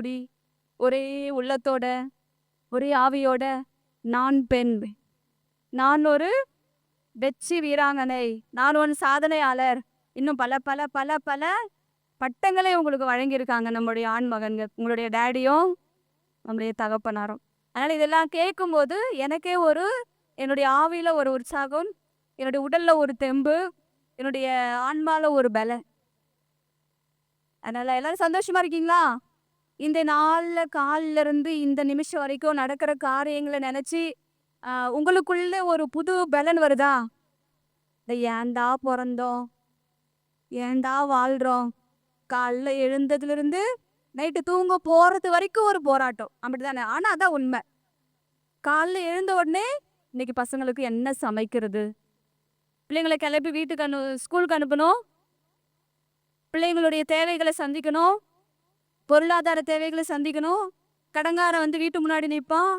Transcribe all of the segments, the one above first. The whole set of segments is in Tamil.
முடி, ஒரே உள்ளத்தோட, ஒரே ஆவியோட, நான் பெண், நான் ஒரு வெற்றி வீராங்கனை, நான் ஒரு சாதனையாளர், இன்னும் பல பல பல பல பட்டங்களை உங்களுக்கு வழங்கியிருக்காங்க நம்முடைய ஆண் மகன்கள், உங்களுடைய டேடியும் நம்முடைய தகப்பனாரும். அதனால் இதெல்லாம் கேட்கும்போது எனக்கே என்னுடைய ஆவியில ஒரு உற்சாகம், என்னுடைய உடல்ல ஒரு தெம்பு, என்னுடைய ஆன்மால ஒரு பலம். அதனால எல்லாரும் சந்தோஷமா இருக்கீங்களா? இந்த நாள்ல காலில இருந்து இந்த நிமிஷம் வரைக்கும் நடக்கிற காரியங்களை நினைச்சு உங்களுக்குள்ள ஒரு புது பலன் வருதா? இந்த ஏன்டா பிறந்தோம், ஏன்டா வாழ்றோம், காலைல எழுந்ததுல இருந்து நைட்டு தூங்க போறது வரைக்கும் ஒரு போராட்டம், அப்படித்தானே? ஆனா அதான் உண்மை. காலைல எழுந்த உடனே இன்னைக்கு பசங்களுக்கு என்ன சமைக்கிறது, பிள்ளைங்களை கிளப்பி வீட்டுக்கு ஸ்கூலுக்கு அனுப்பணும், பிள்ளைங்களுடைய தேவைகளை சந்திக்கணும், பொருளாதார தேவைகளை சந்திக்கணும், கடங்காரன் வந்து வீட்டு முன்னாடி நிற்பான்,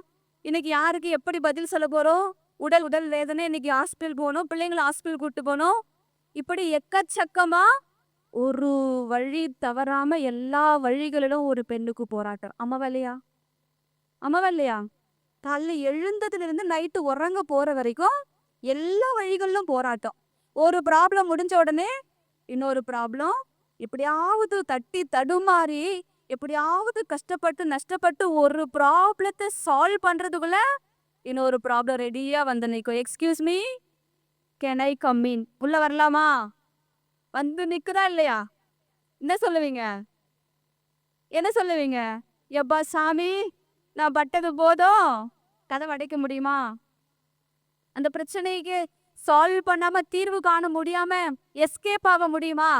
இன்னைக்கு யாருக்கு எப்படி பதில் சொல்ல போறோம், உடல் வேதனை, இன்னைக்கு ஹாஸ்பிட்டல் போகணும், பிள்ளைங்களை ஹாஸ்பிட்டல் கூப்பிட்டு போகணும், இப்படி எக்கச்சக்கமா ஒரு வழி தவறாம எல்லா வழிகளிலும் ஒரு பெண்ணுக்கு போராட்டம். அம்மாவா இல்லையா? காலைல எழுந்ததுல இருந்து நைட்டு உறங்க போற வரைக்கும் எல்லா வழிகளிலும் போராட்டம். ஒரு ப்ராப்ளம் முடிஞ்ச உடனே இன்னொரு ப்ராப்ளம், எப்படியாவது தட்டி தடுமாறி, எப்படியாவது கஷ்டப்பட்டு நஷ்டப்பட்டு ஒரு ப்ராப்ளத்தை சால்வ் பண்றதுக்குள்ள இன்னொரு ப்ராப்ளம் ரெடியா வந்து நிற்கும். Excuse me, can I come in? உள்ள வரலாமா? வந்து நிக்குதா இல்லையா? என்ன சொல்லுவீங்க? எப்பா சாமி, நான் பட்டது போதும், கதவை அடைக்க முடியுமா? அந்த பிரச்சனைக்கு சால்வ் பண்ணாம, தீர்வு காண முடியாம எஸ்கேப் ஆக முடியுமா?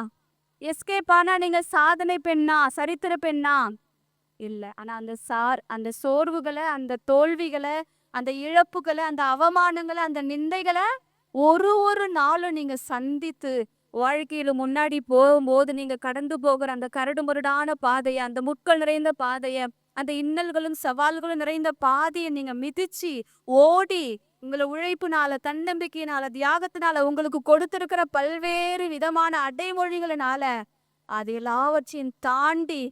எஸ்கேப் ஆனா நீங்க சாதனை பெண்ணா, சரித்திர பெண்ணா? இல்ல. ஆனா அந்த சோர்வுகளை, அந்த தோல்விகளை, அந்த இழப்புகளை, அந்த அவமானங்களை, அந்த நிந்தைகளை ஒரு நாளும் நீங்க சந்தித்து வாழ்க்கையில முன்னாடி போகும்போது நீங்க கடந்து போகிற அந்த கரடு முரடான பாதைய, அந்த முட்கள் நிறைந்த பாதைய, அந்த இன்னல்களும் சவால்களும் நிறைந்த பாதையை நீங்க மிதிச்சு ஓடி, உங்களை உழைப்புனால, தன்னம்பிக்கையினால, தியாகத்தினால, உங்களுக்கு கொடுத்திருக்கிற பல்வேறு விதமான அடைமொழிகளினால அது எல்லாவற்றையும் தாண்டி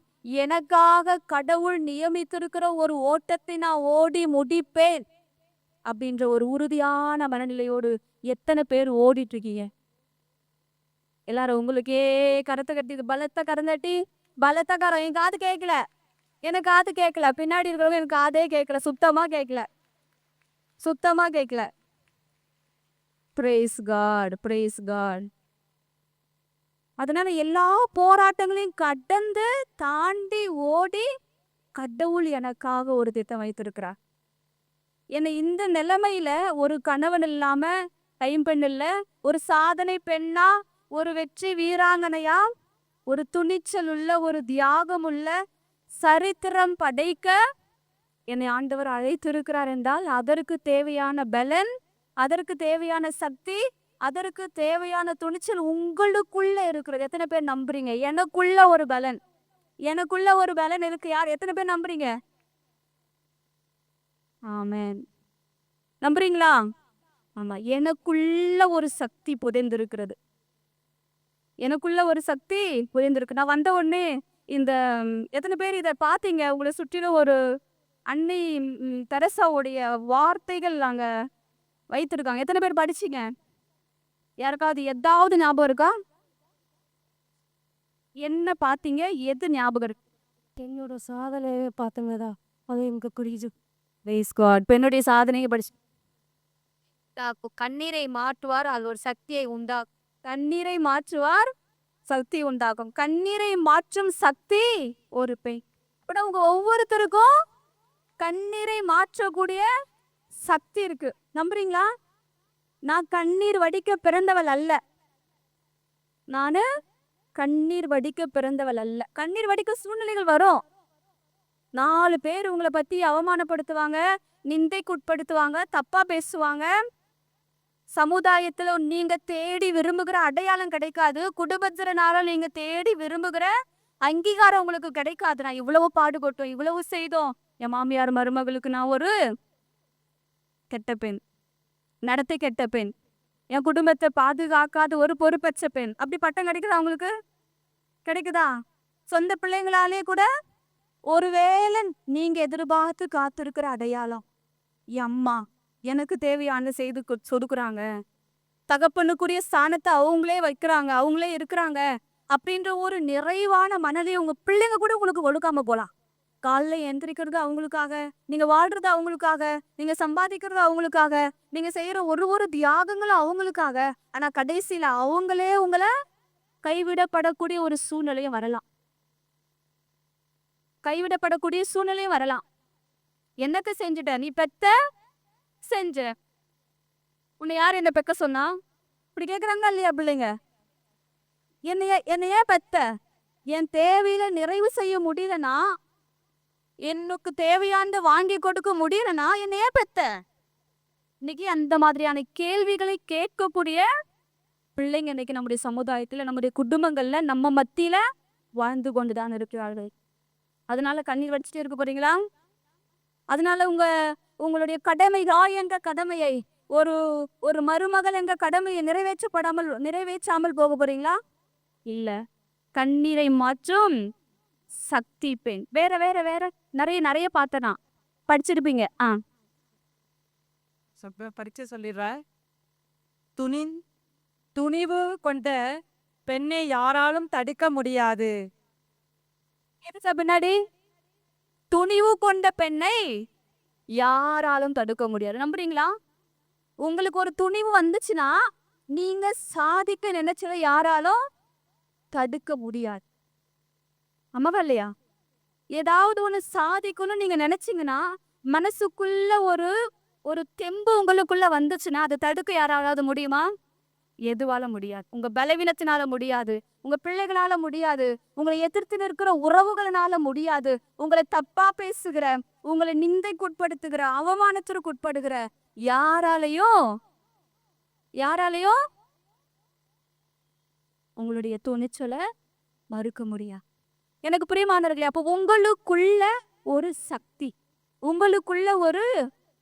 எனக்காக கடவுள் நியமித்திருக்கிற ஒரு ஓட்டத்தை நான் ஓடி முடிப்பேன் அப்படின்ற ஒரு உறுதியான மனநிலையோடு எத்தனை பேர் ஓடிட்டு இருக்கீங்க? எல்லாரும் உங்களுக்கே கரத்தை கட்டி, பலத்த கரந்தட்டி, பலத்த கரம். என் காது கேட்கல, எனக்கு காது கேட்கல, பின்னாடி இருக்கிறவங்க எனக்கு காதே கேட்கல, சுத்தமா கேட்கல. Praise God. அதனால எல்லா போராட்டங்களையும் கடந்து தாண்டி ஓடி கடவுள் எனக்காக ஒரு திட்டம் வைத்திருக்கிறார். என்னை இந்த நிலைமையில ஒரு கணவன் இல்லாம, கைம்பெண் இல்ல, ஒரு சாதனை பெண்ணா, ஒரு வெற்றி வீராங்கனையா, ஒரு துணிச்சல் உள்ள, ஒரு தியாகம் உள்ள, சரித்திரம் படைக்க என்னை ஆண்டவர் அழைத்திருக்கிறார் என்றால் அதற்கு தேவையான பலன், அதற்கு தேவையான சக்தி, அதற்கு தேவையான துணிச்சல் உங்களுக்குள்ள இருக்கிறது. எத்தனை பேர் நம்புறீங்க? எனக்குள்ள ஒரு பலன் இருக்கு. எத்தனை பேர் நம்புறீங்க? ஆமென். நம்புறீங்களா? ஆமா, எனக்குள்ள ஒரு சக்தி புதைந்திருக்கிறது. நான் வந்த உடனே இந்த எத்தனை பேர் இதை பார்த்தீங்க? உங்களை சுற்றிலும் ஒரு அன்னை தெரசாவுடைய வார்த்தைகள் நாங்க வைத்திருக்காங்க. எத்தனை பேர் படிச்சீங்க? யாருக்காவது ஏதாவது ஞாபகம் இருக்கா? என்ன பார்த்தீங்க? எது ஞாபகம் இருக்கு? என்னோட சாதனையை பார்த்தவங்கதா, அது எனக்கு குறிச்சு. பெண்ணுடைய சாதனையை படிச்சு கண்ணீரை மாற்றுவார், அது ஒரு சக்தியை உண்டாக்கும். கண்ணீரை மாற்றுவார், சக்தி உண்டாகும். கண்ணீரை மாற்றும் சக்தி ஒரு பெண். இப்ப உங்க ஒவ்வொருத்தருக்கும் கண்ணீரை மாற்றக்கூடிய சக்தி இருக்கு. நம்புறீங்களா? நான் கண்ணீர் வடிக்க பிறந்தவள் அல்ல. கண்ணீர் வடிக்க சூழ்நிலைகள் வரும். 4 பேர் உங்களை பத்தி அவமானப்படுத்துவாங்க, நிந்தைக்குட்படுத்துவாங்க, தப்பா பேசுவாங்க. சமுதாயத்துல நீங்க தேடி விரும்புகிற அடையாளம் கிடைக்காது. குடும்பத்தினால நீங்க தேடி விரும்புகிற அங்கீகாரம் உங்களுக்கு கிடைக்காது. நான் இவ்வளவு பாடுபட்டோம், இவ்வளவு செய்தோம், என் மாமியார் மருமகளுக்கு நான் ஒரு கெட்ட பெண், நடத்தை கெட்ட பெண், என் குடும்பத்தை பாதுகாக்காத ஒரு பொறுப்பற்ற பெண், அப்படி பட்டம் கிடைக்குதா? உங்களுக்கு கிடைக்குதா? சொந்த பிள்ளைங்களாலே கூட ஒருவேளை நீங்க எதிர்பார்த்து காத்திருக்கிற அடையாளம், என் அம்மா எனக்கு தேவையான செய்து சொதுக்குறாங்க, தகப்பனுக்குரிய ஸ்தானத்தை அவங்களே வைக்கிறாங்க, அவங்களே இருக்கிறாங்க அப்படின்ற ஒரு நிறைவான மனதை உங்க பிள்ளைங்க கூட உங்களுக்கு ஒழுக்காம போலாம். காலைல எந்திரிக்கிறது அவங்களுக்காக, நீங்க வாழ்றது அவங்களுக்காக, நீங்க சம்பாதிக்கிறது அவங்களுக்காக, நீங்க செய்யற ஒரு ஒரு தியாகங்களும் அவங்களுக்காக. ஆனா கடைசியில அவங்களே உங்களை கைவிடப்படக்கூடிய ஒரு சூழ்நிலையும் வரலாம். கைவிடப்படக்கூடிய சூழ்நிலையும் வரலாம். என்னத்த செஞ்சுட்ட நீ? பெத்த செஞ்ச. உன்னை யார் என்ன பெக்க சொன்னா? இப்படி கேக்குறாங்க இல்லையா பிள்ளைங்க? என்னைய பெத்த? என் தேவையில நிறைவு செய்ய முடியலனா, எனக்கு தேவையானத வாங்கி கொடுக்க முடியலனா என்னைய பெத்த? இன்னைக்கு அந்த மாதிரியான கேள்விகளை கேட்கக்கூடிய பிள்ளைங்க இன்னைக்கு நம்முடைய சமுதாயத்துல, நம்முடைய குடும்பங்கள்ல, நம்ம மத்தியில வாழ்ந்து கொண்டுதான் இருக்கிறார்கள். அதனால கண்ணீர் வடிச்சிட்டே இருக்க போறீங்களா? அதனால உங்களுடைய கடமைகள் என்ற கடமையை, ஒரு ஒரு மருமகள் என்ற கடமையை நிறைவேற்றாமல் போக போறீங்களா? இல்ல. கண்ணீரை மாற்றும் சக்தி பெண். வேற வேற வேற நிறைய பார்த்தனா படிச்சிருப்பீங்க. பரீட்சை சொல்லிடுற. துணிவு கொண்ட பெண்ணை யாராலும் தடுக்க முடியாது. பின்னாடி துணிவு கொண்ட பெண்ணை யாராலும் தடுக்க முடியாது. நம்புறீங்களா? உங்களுக்கு ஒரு துணிவு வந்துச்சுன்னா, நீங்க சாதிக்க நினைச்சத யாராலும் தடுக்க முடியாது. ஆமாவா இல்லையா? ஏதாவது ஒண்ணு சாதிக்கணும்னு நீங்க நினைச்சீங்கன்னா, மனசுக்குள்ள ஒரு ஒரு தெம்பு உங்களுக்குள்ள வந்துச்சுன்னா, அதை தடுக்க யாராவது முடியுமா? எதுவால முடியாது. உங்க பலவீனத்தினால முடியாது, உங்க பிள்ளைகளால முடியாது, உங்களை எதிர்த்து நிற்கிற உறவுகளினால முடியாது, உங்களை தப்பா பேசுகிற, உங்களை நிந்தைக்குட்படுத்துகிற, அவமானத்திற்கு உட்படுகிற யாராலையும் உங்களுடைய துணிச்சலை மறுக்க முடியாது. எனக்கு பிரியமானவர்களே, அப்போ உங்களுக்குள்ள ஒரு சக்தி, உங்களுக்குள்ள ஒரு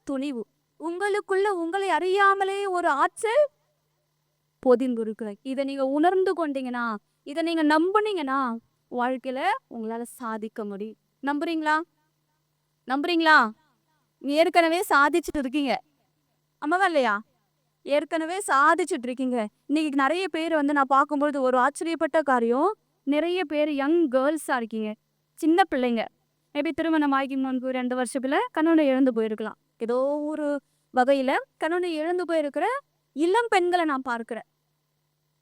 துணிவு, உங்களுக்குள்ள உங்களை அறியாமலே ஒரு ஆற்றல் பொதிந்திருக்கிற. இதை நீங்க உணர்ந்து கொண்டீங்கன்னா, இதை நீங்க நம்புனீங்கன்னா, வாழ்க்கையில உங்களால சாதிக்க முடியும். நம்புறீங்களா? ஏற்கனவே சாதிச்சுட்டு இருக்கீங்க. ஆமாவா இல்லையா? ஏற்கனவே சாதிச்சுட்டு இருக்கீங்க. இன்னைக்கு நிறைய பேர் நான் பார்க்கும்போது ஒரு ஆச்சரியப்பட்ட காரியம், நிறைய பேர் யங் கேர்ள்ஸா இருக்கீங்க, சின்ன பிள்ளைங்க. மேபி திருமணம் ஆகி முன்பு 2 வருஷத்துல கணவனை இழந்து போயிருக்கலாம். ஏதோ ஒரு வகையில கணவனை இழந்து போயிருக்கிற இளம் பெண்களை நான் பார்க்கிறேன்.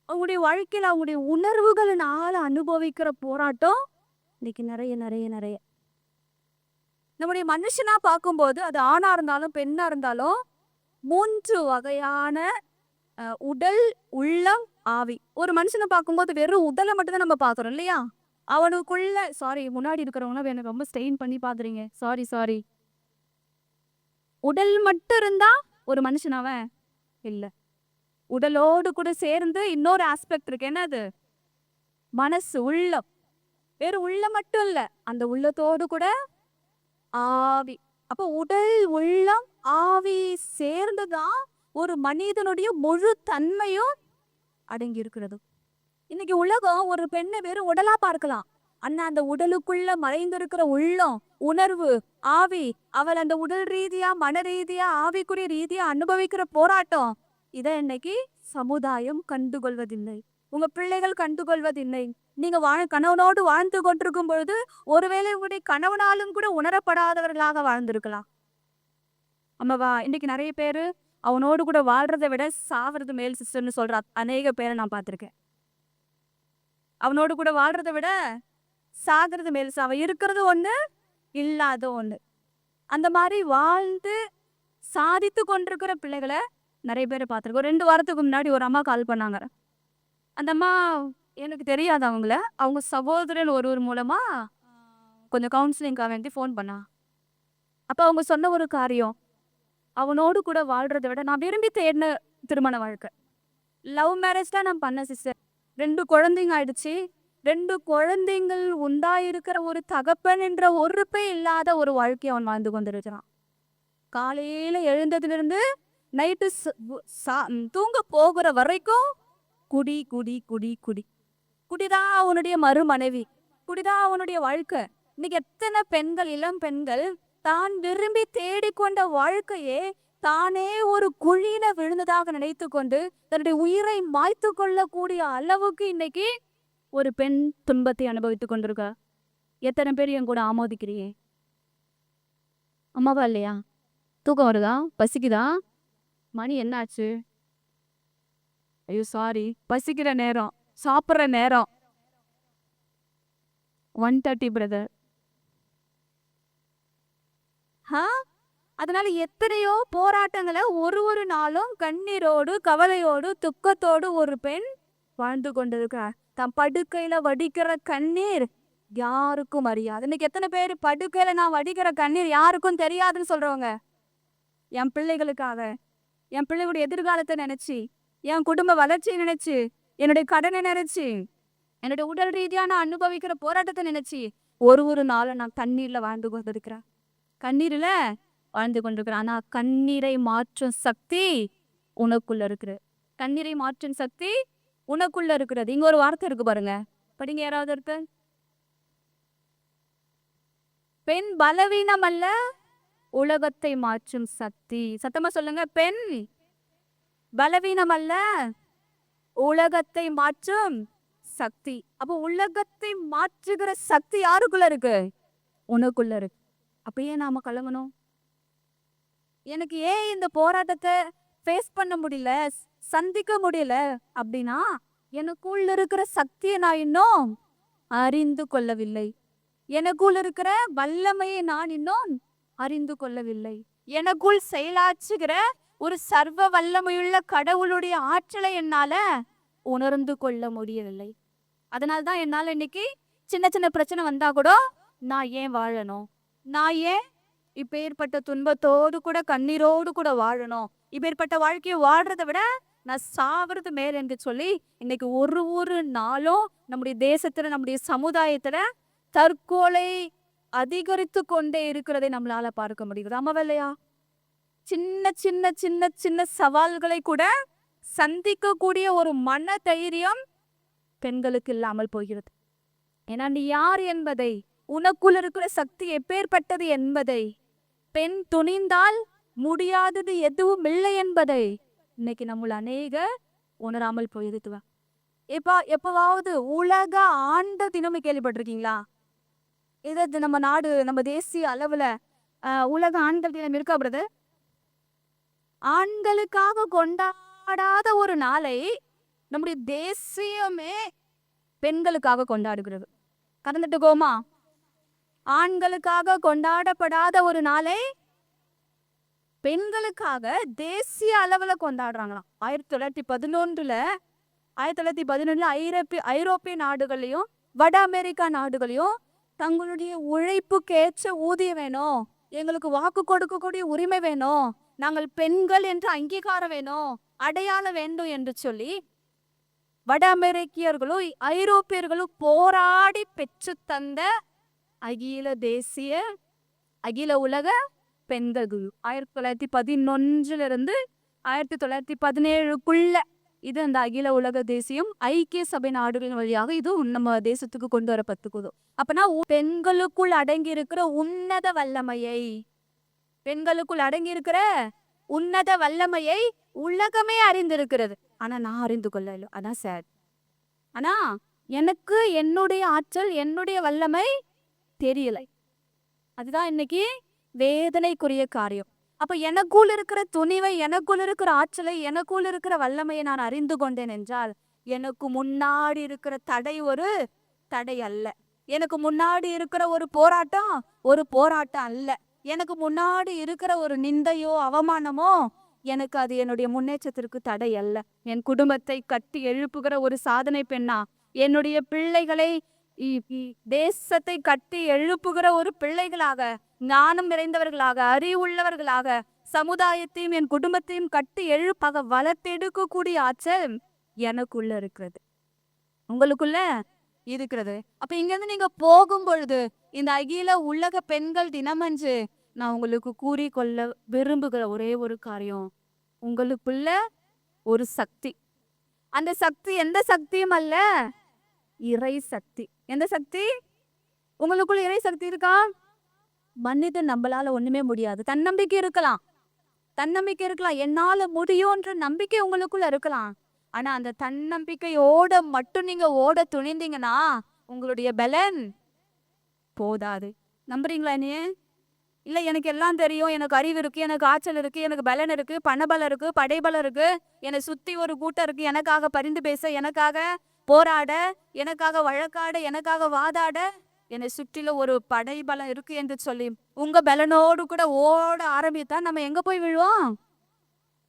அவங்களுடைய வாழ்க்கையில அவங்களுடைய உணர்வுகளினால அனுபவிக்கிற போராட்டம் இன்னைக்கு நிறைய. நம்முடைய மனுஷனா பார்க்கும்போது, அது ஆணா இருந்தாலும் பெண்ணா இருந்தாலும் 3 வகையான உடல், உள்ளம், ஆவி. ஒரு மனுஷனை பார்க்கும்போது வெறும் உடலை மட்டும்தான் நம்ம பார்க்குறோம் இல்லையா? அவனுக்குள்ள முன்னாடி இருக்கிறவங்க எனக்கு ரொம்ப ஸ்டெயின் பண்ணி பாக்குறீங்க. சாரி. உடல் மட்டும் இருந்தா ஒரு மனுஷனவன் இல்ல. உடலோடு கூட சேர்ந்து இன்னொரு ஆஸ்பெக்ட் இருக்கு. என்னது? மனசு, உள்ளம். வெறும் உள்ளம் மட்டும் இல்ல, அந்த உள்ளத்தோடு கூட ஆவி. அப்போ உடல், உள்ளம், ஆவி சேர்ந்துதான் ஒரு மனிதனுடைய முழு தன்மையும் அடங்கி இருக்கிறது. இன்னைக்கு உலகம் ஒரு பெண்ணை வெறும் உடலா பார்க்கலாம். ஆனா அந்த உடலுக்குள்ள மறைந்திருக்கிற உள்ளம், உணர்வு, ஆவி, அவள் அந்த உடல் ரீதியா, மன ரீதியா, ஆவிக்குரிய ரீதியா அனுபவிக்கிற போராட்டம், இதை இன்னைக்கு சமுதாயம் கண்டுகொள்வதில்லை. உங்க பிள்ளைகள் கண்டுகொள்வதில்லை. நீங்க கணவனோடு வாழ்ந்து கொண்டிருக்கும் பொழுது ஒருவேளை உங்களுடைய கணவனாலும் கூட உணரப்படாதவர்களாக வாழ்ந்திருக்கலாம். ஆமாவா? இன்னைக்கு நிறைய பேரு அவனோடு கூட வாழ்றதை விட சாவறது மேல் சிஸ்டர்னு சொல்ற அநேக பேரை நான் பார்த்திருக்கேன். அவனோடு கூட வாழ்றதை விட சாகிறது மேல் சாவ. இருக்கிறது ஒண்ணு, இல்லாத ஒண்ணு. அந்த மாதிரி வாழ்ந்து சாதித்து கொண்டிருக்கிற பிள்ளைகளை நிறைய பேரை பார்த்திருக்கோம். 2 வாரத்துக்கு முன்னாடி ஒரு அம்மா கால் பண்ணாங்க. அந்த அம்மா எனக்கு தெரியாது அவங்கள. அவங்க சகோதரன் ஒருவர் மூலமா கொஞ்சம் கவுன்சிலிங்காக வேண்டி ஃபோன் பண்ணா. அப்போ அவங்க சொன்ன ஒரு காரியம், அவனோடு கூட வாழ்றதை விட நான் விரும்பி தேடின திருமண வாழ்க்கை. லவ் மேரேஜ் தான் நான் பண்ணேன் சிஸ்டர். 2 குழந்தைங்க ஆயிடுச்சு. 2 குழந்தைங்கள் உண்டாயிருக்கிற ஒரு தகப்பன் என்ற ஒருப்பே இல்லாத ஒரு வாழ்க்கையை அவன் வாழ்ந்து கொண்டிருக்கிறான். காலையில எழுந்ததிலிருந்து நைட்டு தூங்க போகிற வரைக்கும் குடி குடி குடி குடி குடிதான் அவனுடைய மறுமனைவி, குடிதான் அவனுடைய வாழ்க்கை. இன்னைக்கு எத்தனை பெண்கள், இளம் பெண்கள் தான் விரும்பி தேடிக்கொண்ட வாழ்க்கையே தானே ஒரு குழியில விழுந்ததாக நினைத்து கொண்டு தன்னுடைய உயிரை மாய்த்து கொள்ளக்கூடிய அளவுக்கு இன்னைக்கு ஒரு பெண் துன்பத்தை அனுபவித்துக் கொண்டிருக்கா. எத்தனை பேர் என் கூட ஆமோதிக்கிறீங்க? அம்மாவா இல்லையா? தூக்கம் வருதா? பசிக்குதா? மணி என்னாச்சு? ஐயோ சாரி, பசிக்கிற நேரம், சாப்பிட்ற நேரம். 1:30 பிரதர். அதனால எத்தனையோ போராட்டங்களை ஒரு நாளும் கண்ணீரோடு, கவலையோடு, துக்கத்தோடு ஒரு பெண் வாழ்ந்து கொண்டிருக்கிறார். தன் படுக்கையில வடிக்கிற கண்ணீர் யாருக்கும் அறியாது. இன்னைக்கு எத்தனை பேர் படுக்கையில நான் வடிக்கிற கண்ணீர் யாருக்கும் தெரியாதுன்னு சொல்றவங்க? என் பிள்ளைகளுக்காக, என் பிள்ளைகளுடைய எதிர்காலத்தை நினைச்சு, என் குடும்ப வளர்ச்சியை நினைச்சு, என்னுடைய கடனை நினைச்சு, என்னுடைய உடல் ரீதியா நான் அனுபவிக்கிற போராட்டத்தை நினைச்சு ஒரு நாளும் நான் கண்ணீர்ல வாழ்ந்து கொண்டிருக்கிறேன். கண்ணீர்ல வாழ்ந்து கொண்டிருக்கிறேன். ஆனா கண்ணீரை மாற்றும் சக்தி உனக்குள்ள இருக்குது. கண்ணீரை மாற்றும் சக்தி உனக்குள்ள இருக்கிறது. இங்க ஒரு வார்த்தை இருக்கு பாருங்க, படிங்க யாராவது இருக்கு. பெண் பலவீனம் அல்ல, உலகத்தை மாற்றும் சக்தி. சத்தமா சொல்லுங்க. பெண் பலவீனம் அல்ல, உலகத்தை மாற்றும் சக்தி. அப்போ உலகத்தை மாற்றுகிற சக்தி யாருக்குள்ள இருக்கு? உனக்குள்ள இருக்கு. அப்பயே நாம கலங்கணும். எனக்கு ஏன் இந்த போராட்டத்தை ஃபேஸ் பண்ண முடியல, சந்திக்க முடியல அப்படின்னா எனக்குள்ள இருக்கிற சக்தியை நான் இன்னும் அறிந்து கொள்ளவில்லை. எனக்குள் இருக்கிற வல்லமையை நான் இன்னும் அறிந்து கொள்ளவில்லை. எனக்குள் செயலாற்றுகிற ஒரு சர்வ வல்லமையுள்ள கடவுளுடைய ஆற்றலை என்னால உணர்ந்து கொள்ள முடியவில்லை. அதனால்தான் என்னால இன்னைக்கு சின்ன பிரச்சனை வந்தா கூட நான் ஏன் வாழணும், நான் ஏன் இப்பேற்பட்ட துன்பத்தோடு கூட கண்ணீரோடு கூட வாழணும், இப்பேற்பட்ட வாழ்க்கையை வாழ்றதை விட நான் சாவறது மேல் என்று சொல்லி இன்னைக்கு ஒரு நாளும் நம்முடைய தேசத்துல, நம்முடைய சமுதாயத்துல தற்கொலை அதிகரித்து கொண்டே இருக்கிறதை நம்மளால பார்க்க முடியுது. ஆமாவா இல்லையா? சின்ன சவால்களை கூட சந்திக்கக்கூடிய ஒரு மன தைரியம் பெண்களுக்கு இல்லாமல் போகிறது. ஏன்னா நீ யார் என்பதை, உனக்குள் இருக்கிற சக்தி எப்பேற்பட்டது என்பதை, பெண் துணிந்தால் முடியாதது எதுவும் இல்லை என்பதை இன்னைக்கு நம்மள அநேக உணராமல் போயிருத்துவ. எப்பவாவது உலக ஆண்ட தினமும் கேள்விப்பட்டிருக்கீங்களா? இது நம்ம நாடு, நம்ம தேசிய அளவுல உலக ஆண்கள் தினம் இருக்கா பிரதர்? ஆண்களுக்காக கொண்டாடாத ஒரு நாளை நம்முடைய தேசியமே பெண்களுக்காக கொண்டாடுகிறது. கடந்துட்டுக்கோமா? ஆண்களுக்காக கொண்டாடப்படாத ஒரு நாளை பெண்களுக்காக தேசிய அளவுல கொண்டாடுறாங்களாம். 1911 ஐரோப்பிய நாடுகளையும் வட அமெரிக்கா நாடுகளையும் தங்களுடைய உழைப்புக்கு ஏற்ற ஊதியம் வேணும், எங்களுக்கு வாக்கு கொடுக்கக்கூடிய உரிமை வேணும், நாங்கள் பெண்கள் என்று அங்கீகாரம் வேணும், அடையாளம் வேண்டும் என்று சொல்லி வட அமெரிக்கியர்களும் ஐரோப்பியர்களும் போராடி பெற்று தந்த அகில உலக பெண்கள் குழு 1911 1917 இது அந்த அகில உலக தேசியம் ஐக்கிய சபை நாடுகளின் வழியாக இது நம்ம தேசத்துக்கு கொண்டு வரப்பட்டுக்குது. அப்பனா பெண்களுக்குள் அடங்கி இருக்கிற உன்னத வல்லமையை, பெண்களுக்குள் அடங்கி இருக்கிற உன்னத வல்லமையை உலகமே அறிந்திருக்கிறது. ஆனா நான் அறிந்து கொள்ளல. அதான் சேட். ஆனா எனக்கு என்னுடைய ஆற்றல், என்னுடைய வல்லமை தெரியலை. அதுதான் இன்னைக்கு வேதனைக்குரிய காரியம். அப்ப எனக்குள் இருக்கிற துணிவை, எனக்குள் இருக்கிற ஆற்றலை, எனக்குள் இருக்கிற வல்லமையை நான் அறிந்து கொண்டேன் என்றால் எனக்கு முன்னாடி இருக்கிற தடை ஒரு தடை அல்ல. எனக்கு முன்னாடி இருக்கிற ஒரு போராட்டம் அல்ல. எனக்கு முன்னாடி இருக்கிற ஒரு நிந்தையோ அவமானமோ எனக்கு அது என்னுடைய முன்னேற்றத்திற்கு தடை அல்ல. என் குடும்பத்தை கட்டி எழுப்புகிற ஒரு சாதனை பெண்ணா, என்னுடைய பிள்ளைகளை தேசத்தை கட்டி எழுப்புகிற ஒரு பிள்ளைகளாக, ஞானம் நிறைந்தவர்களாக, அறிவுள்ளவர்களாக, சமுதாயத்தையும் என் குடும்பத்தையும் கட்டி எழுப்பாக வளர்த்தெடுக்கக்கூடிய ஆற்றல் எனக்குள்ள இருக்கிறது, உங்களுக்குள்ள இருக்கிறது. அப்ப இங்கிருந்து நீங்க போகும் பொழுது இந்த அகில உலக பெண்கள் தினமன்று நான் உங்களுக்கு கூறிக்கொள்ள விரும்புகிற ஒரே ஒரு காரியம், உங்களுக்குள்ள ஒரு சக்தி. அந்த சக்தி எந்த சக்தியும் அல்ல, இறை சக்தி. எந்த சக்தி? உங்களுக்குள்ள இறை சக்தி இருக்கா? மனிதன் நம்மளால ஒண்ணுமே முடியாது. தன்னம்பிக்கை இருக்கலாம். தன்னம்பிக்கை இருக்கலாம். என்னால முடியும்ன்ற நம்பிக்கை உங்களுக்குள்ள இருக்கலாம். ஆனா அந்த தன்னம்பிக்கையோட மட்டும் நீங்க ஓட துணிந்தீங்கன்னா உங்களுடைய பலன் போதாது. நம்புறீங்களா என்னைய? இல்ல எனக்கு எல்லாம் தெரியும், எனக்கு அறிவு இருக்கு, எனக்கு ஆற்றல் இருக்கு, எனக்கு பலன் இருக்கு, பணபலம் இருக்கு, படைபலம் இருக்கு, என்னை சுத்தி ஒரு கூட்டம் இருக்கு, எனக்காக பரிந்து பேச, எனக்காக போராட, எனக்காக வழக்காட, எனக்காக வாதாட என்னை சுற்றில ஒரு படைபலம் இருக்கு என்று சொல்லி உங்க பலனோடு கூட ஓட ஆரம்பித்தா நம்ம எங்க போய் விழுவோம்?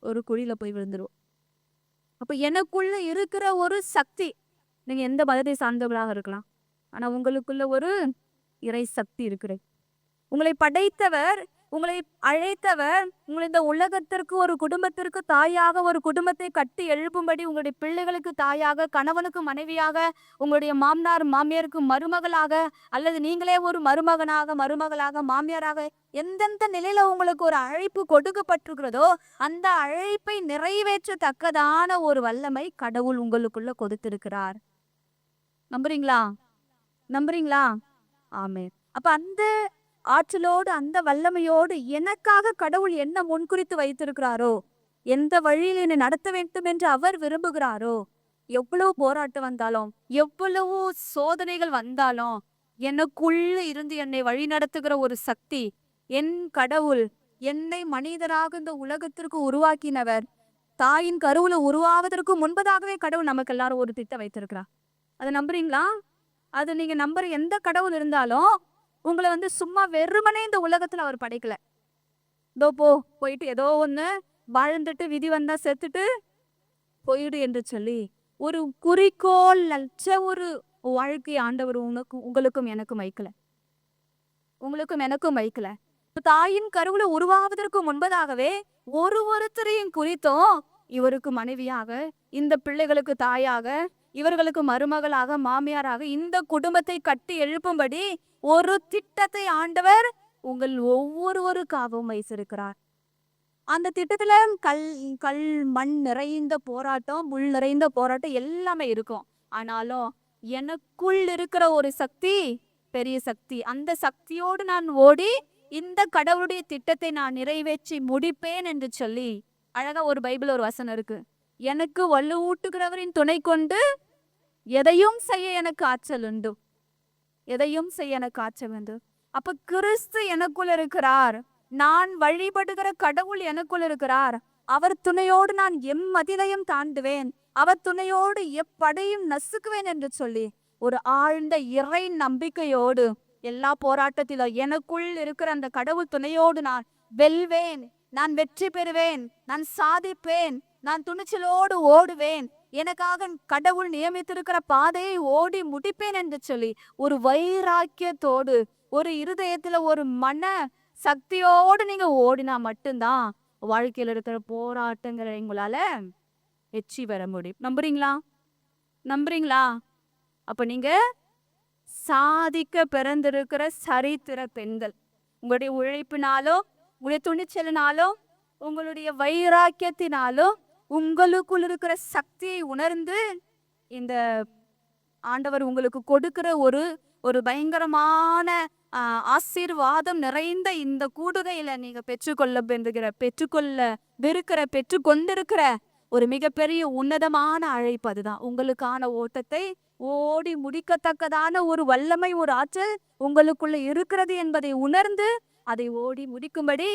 ஒரு குழியில போய் விழுந்துருவோம். அப்ப எனக்குள்ள இருக்கிற ஒரு சக்தி, நீங்க எந்த மதத்தை சார்ந்தவர்களாக இருக்கலாம், ஆனா உங்களுக்குள்ள ஒரு இறை சக்தி இருக்கிறது. உங்களை படைத்தவர், உங்களை அழைத்தவர், உங்களை இந்த உலகத்திற்கு ஒரு குடும்பத்திற்கு தாயாக, ஒரு குடும்பத்தை கட்டி எழுப்பும்படி உங்களுடைய பிள்ளைகளுக்கு தாயாக, கணவனுக்கு மனைவியாக, உங்களுடைய மாமனார் மாமியாருக்கு மருமகளாக, அல்லது நீங்களே ஒரு மருமகனாக, மருமகளாக, மாமியாராக, எந்தெந்த நிலையில உங்களுக்கு ஒரு அழைப்பு கொடுக்கப்பட்டிருக்கிறதோ அந்த அழைப்பை நிறைவேற்றத்தக்கதான ஒரு வல்லமை கடவுள் உங்களுக்குள்ள கொடுத்திருக்கிறார். நம்புறீங்களா? நம்புறீங்களா? ஆமென். அப்ப அந்த ஆற்றலோடு, அந்த வல்லமையோடு எனக்காக கடவுள் என்ன முன்குறித்து வைத்திருக்கிறாரோ, எந்த வழியில் என்னை நடத்த வேண்டும் என்று அவர் விரும்புகிறாரோ, எவ்வளவு போராட்டம் வந்தாலும், எவ்வளவு சோதனைகள் வந்தாலும், எனக்குள்ள இருந்து என்னை வழி நடத்துகிற ஒரு சக்தி, என் கடவுள், என்னை மனிதராக இந்த உலகத்திற்கு உருவாக்கினவர், தாயின் கருவுல உருவாவதற்கு முன்பதாகவே கடவுள் நமக்கு எல்லாரும் ஒரு திட்டம் வைத்திருக்கிறார். அதை நம்புறீங்களா? அது நீங்க நம்புற எந்த கடவுள் இருந்தாலும் உங்களை சும்மா வெறுமனே இந்த உலகத்துல அவர் படைக்கல. இதோ போயிட்டு ஏதோ ஒண்ணு வாழ்ந்துட்டு விதி வந்தா செத்துட்டு போயிடு என்று சொல்லி ஒரு குறிக்கோள் அற்ற ஒரு வாழ்க்கை ஆண்டவர் உங்களுக்கும் எனக்கும் வைக்கல. உங்களுக்கும் எனக்கும் வைக்கல. தாயின் கருவுல உருவாவதற்கு முன்பதாகவே ஒருத்தரையும் குறித்தும் இவருக்கு மனைவியாக, இந்த பிள்ளைகளுக்கு தாயாக, இவர்களுக்கு மருமகளாக, மாமியாராக, இந்த குடும்பத்தை கட்டி எழுப்பும்படி ஒரு திட்டத்தை ஆண்டவர் உங்கள் ஒவ்வொருவருக்காகவும் வைத்திருக்கிறார். அந்த திட்டத்துல கல் மண் நிறைந்த போராட்டம், முள் நிறைந்த போராட்டம் எல்லாமே இருக்கும். ஆனாலும் எனக்குள் இருக்கிற ஒரு சக்தி பெரிய சக்தி. அந்த சக்தியோடு நான் ஓடி இந்த கடவுளுடைய திட்டத்தை நான் நிறைவேற்றி முடிப்பேன் என்று சொல்லி அழகா ஒரு பைபிள் ஒரு வசனம் இருக்கு. எனக்கு வலுவூட்டுகிறவரின் துணை கொண்டு எதையும் செய்ய எனக்கு ஆற்றல் உண்டு. எதையும் செய்ய எனக்கு ஆற்றல் உண்டு. அப்ப கிறிஸ்து எனக்குள் இருக்கிறார். நான் வழிபடுகிற கடவுள் எனக்குள் இருக்கிறார். அவர் துணையோடு நான் எம்மதிலையும் தாண்டுவேன். அவர் துணையோடு எப்படையும் நசுக்குவேன் என்று சொல்லி ஒரு ஆழ்ந்த இறை நம்பிக்கையோடு எல்லா போராட்டத்திலும் எனக்குள் இருக்கிற அந்த கடவுள் துணையோடு நான் வெல்வேன், நான் வெற்றி பெறுவேன், நான் சாதிப்பேன், நான் துணிச்சலோடு ஓடுவேன், எனக்காக கடவுள் நியமித்திருக்கிற பாதையை ஓடி முடிப்பேன் என்று சொல்லி ஒரு வைராக்கியத்தோடு, ஒரு இருதயத்துல ஒரு மன சக்தியோடு நீங்க ஓடினா மட்டும்தான் வாழ்க்கையில இருக்கிற போராட்டங்களை உங்களால வெற்றி பெற முடியும். நம்புறீங்களா? நம்புறீங்களா? அப்ப நீங்க சாதிக்க பிறந்திருக்கிற சரித்திர பெண்கள். உங்களுடைய உழைப்பினாலோ, உங்களுடைய துணிச்சலினாலோ, உங்களுடைய வைராக்கியத்தினாலோ, உங்களுக்குள் இருக்கிற சக்தியை உணர்ந்து இந்த ஆண்டவர் உங்களுக்கு கொடுக்கிற ஒரு பயங்கரமான ஆசீர்வாதம் நிறைந்த இந்த கூடுகையில நீங்க பெற்றுக்கொண்டிருக்கிற ஒரு மிகப்பெரிய உன்னதமான அழைப்பு. அதுதான் உங்களுக்கான ஓட்டத்தை ஓடி முடிக்கத்தக்கதான ஒரு வல்லமை, ஒரு ஆற்றல் உங்களுக்குள்ள இருக்கிறது என்பதை உணர்ந்து அதை ஓடி முடிக்கும்படி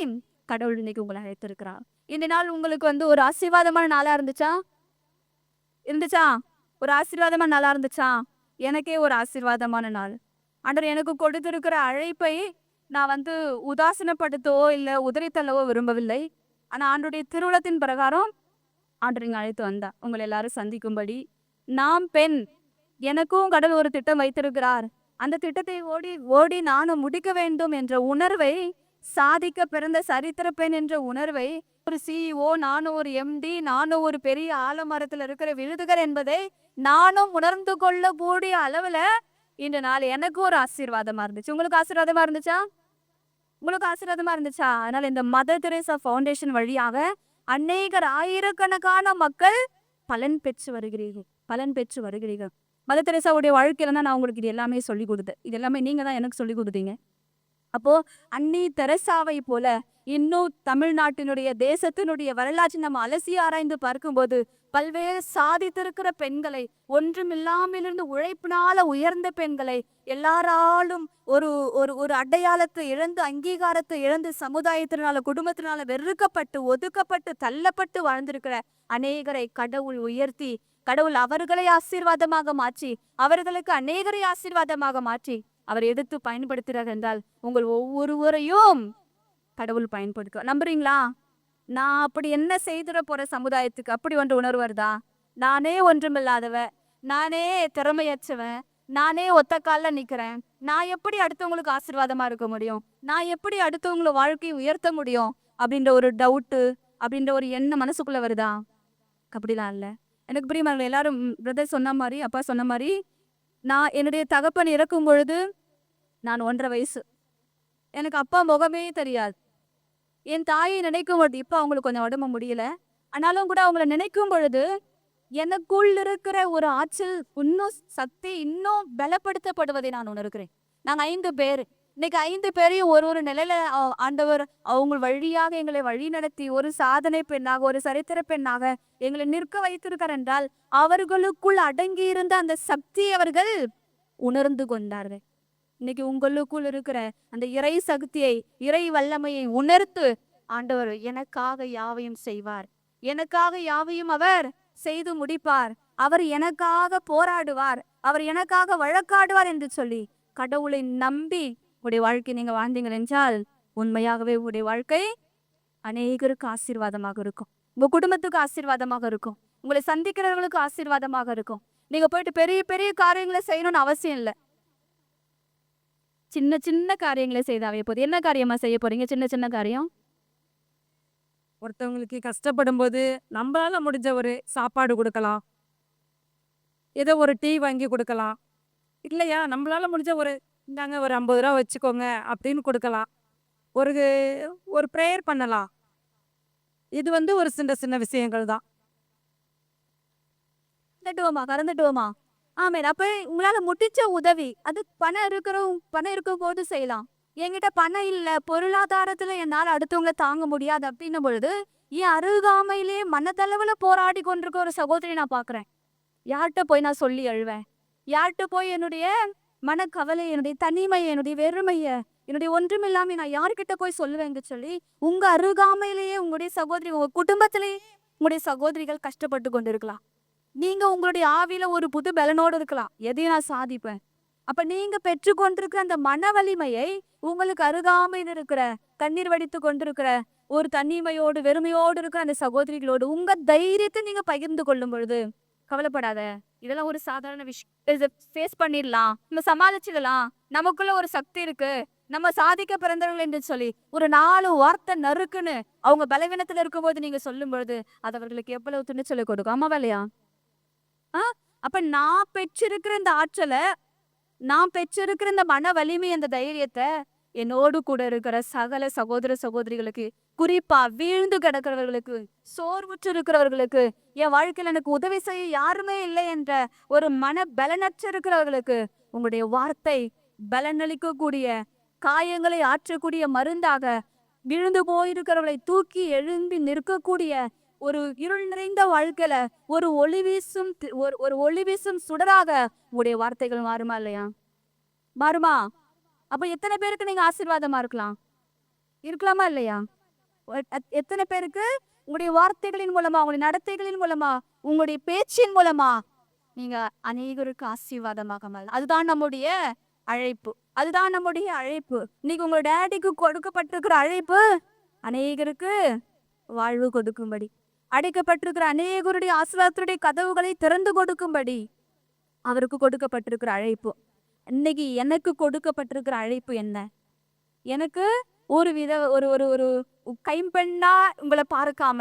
கடவுள் இன்னைக்கு உங்களை அழைத்திருக்கிறார். இந்த நாள் உங்களுக்கு ஒரு ஆசீர்வாதமான நாளா இருந்துச்சா? ஒரு ஆசீர்வாதமான நாளா இருந்துச்சா? எனக்கே ஒரு ஆசீர்வாதமான நாள். ஆண்டவர் எனக்கு கொடுத்திருக்கிற அழைப்பை நான் உதாசீனப்படுத்தவோ இல்லை உதறி தள்ளவோ விரும்பவில்லை. ஆனா ஆண்டருடைய திருவுளத்தின் பிரகாரம் ஆண்டவர் இங்க அழைத்து வந்தா உங்களை எல்லாரும் சந்திக்கும்படி. நாம் பெண், எனக்கும் கடவுள் ஒரு திட்டம் வைத்திருக்கிறார். அந்த திட்டத்தை ஓடி நானும் முடிக்க வேண்டும் என்ற உணர்வை, சாதிக்க பிறந்த சரித்திர பெண் என்ற உணர்வை, ஒரு CEO, நானும் ஒரு MD, நானும் ஒரு பெரிய ஆலமரத்துல இருக்கிற விழுதுகர் என்பதை நானும் உணர்ந்து கொள்ள கூடிய அளவுல இந்த நாள் எனக்கு ஒரு ஆசீர்வாதமா இருந்துச்சு. உங்களுக்கு ஆசீர்வாதமா இருந்துச்சா? உங்களுக்கு ஆசீர்வாதமா இருந்துச்சா? அதனால இந்த மதர் தெரேசா ஃபவுண்டேஷன் வழியாக அநேகர், ஆயிரக்கணக்கான மக்கள் பலன் பெற்று வருகிறீர்கள். மதர் தெரேசாவுடைய வாழ்க்கையில தான் நான் உங்களுக்கு இது எல்லாமே சொல்லி கொடுத்தேன். இது எல்லாமே நீங்க தான் எனக்கு சொல்லி கொடுத்தீங்க. அப்போ அன்னை தெரசாவை போல இன்னும் தமிழ்நாட்டினுடைய தேசத்தினுடைய வரலாற்றை நம்ம அலசி ஆராய்ந்து பார்க்கும்போது பல்வேறு சாதித்திருக்கிற பெண்களை, ஒன்றுமில்லாமலிருந்து உழைப்பினால உயர்ந்த பெண்களை, எல்லாராலும் ஒரு ஒரு ஒரு அடையாளத்தை இழந்து, அங்கீகாரத்தை இழந்து, சமுதாயத்தினால குடும்பத்தினால வெறுக்கப்பட்டு, ஒதுக்கப்பட்டு, தள்ளப்பட்டு வாழ்ந்திருக்கிற அநேகரை கடவுள் உயர்த்தி, கடவுள் அவர்களை ஆசீர்வாதமாக மாற்றி, அவர்களுக்கு அநேகரை ஆசீர்வாதமாக மாற்றி அவர் எடுத்து பயன்படுத்துகிறார் என்றால் உங்கள் ஒவ்வொருவரையும் கடவுள் பயன்படுத்துவார். நம்புறீங்களா? நான் அப்படி என்ன செய்திட போற சமுதாயத்துக்கு அப்படி ஒன்று உணர்வு வருதா? நானே ஒன்றுமில்லாதவ, நானே திறமையற்றவன், நானே ஒத்த கால்ல நிக்கிறேன், நான் எப்படி அடுத்தவங்களுக்கு ஆசீர்வாதமா இருக்க முடியும்? நான் எப்படி அடுத்தவங்கள வாழ்க்கையை உயர்த்த முடியும்? அப்படின்ற ஒரு டவுட்டு, அப்படின்ற ஒரு எண்ணம் மனசுக்குள்ள வருதா? அப்படிலாம் இல்லை. எனக்கு பிரியமானவர்களே, எல்லாரும் பிரதர் சொன்ன மாதிரி, அப்பா சொன்ன மாதிரி, நான் என்னுடைய தகப்பன் இறக்கும் பொழுது நான் 1.5 வயசு. எனக்கு அப்பா முகமே தெரியாது. என் தாயை நினைக்கும் பொழுது, இப்போ அவங்களுக்கு கொஞ்சம் உடம்பு முடியல, ஆனாலும் கூட அவங்கள நினைக்கும் பொழுது எனக்குள் இருக்கிற ஒரு ஆற்றல் இன்னும் சக்தி இன்னும் பலப்படுத்தப்படுவதை நான் உணர்கிறேன். நாங்க 5 பேர். இன்னைக்கு 5 பேரையும் ஒரு நிலையில ஆண்டவர் அவங்க வழியாக எங்களை வழி நடத்தி ஒரு சாதனை பெண்ணாக, ஒரு சரித்திர பெண்ணாக எங்களை நிற்க வைத்திருக்கார் என்றால் அவர்களுக்குள் அடங்கி இருந்த அந்த சக்தியை அவர்கள் உணர்ந்து கொண்டார்கள். இன்னைக்கு உங்களுக்குள் இருக்கிற அந்த இறை சக்தியை, இறை வல்லமையை உணர்த்து ஆண்டவர் எனக்காக யாவையும் செய்வார், எனக்காக யாவையும் அவர் செய்து முடிப்பார், அவர் எனக்காக போராடுவார், அவர் எனக்காக வழக்காடுவார் என்று சொல்லி கடவுளை நம்பி உடைய வாழ்க்கை நீங்க வாழ்ந்தீங்கள் என்றால் உண்மையாகவே உடைய வாழ்க்கை அநேகருக்கு ஆசீர்வாதமாக இருக்கும். உங்க குடும்பத்துக்கு ஆசீர்வாதமாக இருக்கும். உங்களை சந்திக்கிறவர்களுக்கு ஆசீர்வாதமாக இருக்கும். நீங்க போயிட்டு பெரிய பெரிய காரியங்களை செய்யணும்னு அவசியம் இல்லை. சின்ன சின்ன காரியங்களை செய்தாவே போதும். என்ன காரியமா செய்ய போறீங்க? சின்ன சின்ன காரியம். ஒருத்தவங்களுக்கு கஷ்டப்படும் போது நம்மளால முடிஞ்ச ஒரு சாப்பாடு கொடுக்கலாம், ஏதோ ஒரு டீ வாங்கி கொடுக்கலாம், இல்லையா நம்மளால முடிஞ்ச ஒரு இந்தாங்க ஒரு 50 ரூபா வச்சுக்கோங்க அப்படின்னு கொடுக்கலாம், ஒரு ஒரு ப்ரேயர் பண்ணலாம். இது ஒரு சின்ன சின்ன விஷயங்கள் தான். கறந்துட்டுவோமா? ஆமேன். அப்ப உங்களால முடிச்ச உதவி, அது பணம் இருக்கும் போது செய்யலாம். என்கிட்ட பணம் இல்ல, பொருளாதாரத்துல என்னால அடுத்தவங்களை தாங்க முடியாது அப்படின்னும் பொழுது என் அருகாமையிலே மனதளவுல போராடி கொண்டிருக்க ஒரு சகோதரி நான் பாக்குறேன். யார்கிட்ட போய் நான் சொல்லி அழுவேன்? யார்கிட்ட போய் என்னுடைய மனக்கவலை, என்னுடைய தனிமை, என்னுடைய வெறுமைய, என்னுடைய ஒன்றுமில்லாம நான் யார்கிட்ட போய் சொல்லுவேன்னு சொல்லி உங்க அருகாமையிலேயே உங்களுடைய சகோதரி, உங்க குடும்பத்திலேயே உங்களுடைய சகோதரிகள் கஷ்டப்பட்டு கொண்டிருக்கலாம். நீங்க உங்களுடைய ஆவியில ஒரு புது பலனோடு இருக்கலாம், எதையும் நான் சாதிப்பேன். அப்ப நீங்க பெற்றுக்கொண்டிருக்கிற அந்த மன வலிமையை உங்களுக்கு அருகாமையில் இருக்கிற, கண்ணீர் வடித்து கொண்டிருக்கிற, ஒரு தனிமையோடு வெறுமையோடு இருக்கிற அந்த சகோதரிகளோடு உங்க தைரியத்தை நீங்க பகிர்ந்து கொள்ளும் பொழுது கவலைப்படாத, இதெல்லாம் ஒரு சாதாரண விஷயம், ஃபேஸ் பண்ணிடலாம், நம்ம சமாளிச்சிடலாம், நமக்குள்ள ஒரு சக்தி இருக்கு, நம்ம சாதிக்க பிறந்தவர்கள் என்று சொல்லி ஒரு 4 வார்த்தை நறுக்குன்னு அவங்க பலவீனத்துல இருக்கும்போது நீங்க சொல்லும் பொழுது அது அவர்களுக்கு எவ்வளவு துணிச்சலை கொடுக்கும். ஆமாவா இல்லையா? அப்ப நான் பெற்றிருக்கிற இந்த ஆற்றலை, நான் பெற்றிருக்கிற இந்த மன வலிமை, அந்த தைரியத்தை என்னோடு கூட இருக்கிற சகல சகோதர சகோதரிகளுக்கு, குறிப்பா வீழ்ந்து கிடக்கிறவர்களுக்கு, சோர்வுற்று இருக்கிறவர்களுக்கு, என் வாழ்க்கையில எனக்கு உதவி செய்ய யாருமே இல்லை என்ற ஒரு மன பலனற்ற இருக்கிறவர்களுக்கு உங்களுடைய வார்த்தை பலனளிக்கக்கூடிய, காயங்களை ஆற்றக்கூடிய மருந்தாக, விழுந்து போயிருக்கிறவர்களை தூக்கி எழும்பி நிற்கக்கூடிய, ஒரு இருள் நிறைந்த வாழ்க்கையில ஒரு ஒளி வீசும் ஒரு ஒளி வீசும் சுடராக உங்களுடைய வார்த்தைகள் மாறுமா இல்லையா? மாறுமா? அப்ப எத்தனை பேருக்கு நீங்க ஆசீர்வாதமா இருக்கலாமா இல்லையா? எத்தனை பேருக்கு உங்களுடைய வார்த்தைகளின் மூலமா, உங்களுடைய நடத்தைகளின் மூலமா, உங்களுடைய பேச்சின் மூலமா நீங்க அநேகருக்கு ஆசீர்வாதமாக மாறலாம். அதுதான் நம்முடைய அழைப்பு. அதுதான் நம்முடைய அழைப்பு. இன்னைக்கு உங்க டேடிக்கு கொடுக்கப்பட்டிருக்கிற அழைப்பு அநேகருக்கு வாழ்வு கொடுக்கும்படி, அடைக்கப்பட்டிருக்கிற அநேகருடைய ஆசீர்வாதத்துடைய கதவுகளை திறந்து கொடுக்கும்படி அவருக்கு கொடுக்கப்பட்டிருக்கிற அழைப்பு. இன்னைக்கு எனக்கு கொடுக்கப்பட்டிருக்கிற அழைப்பு என்ன? எனக்கு ஒரு ஒரு கைம்பெண்ணா உங்களை பார்க்காம,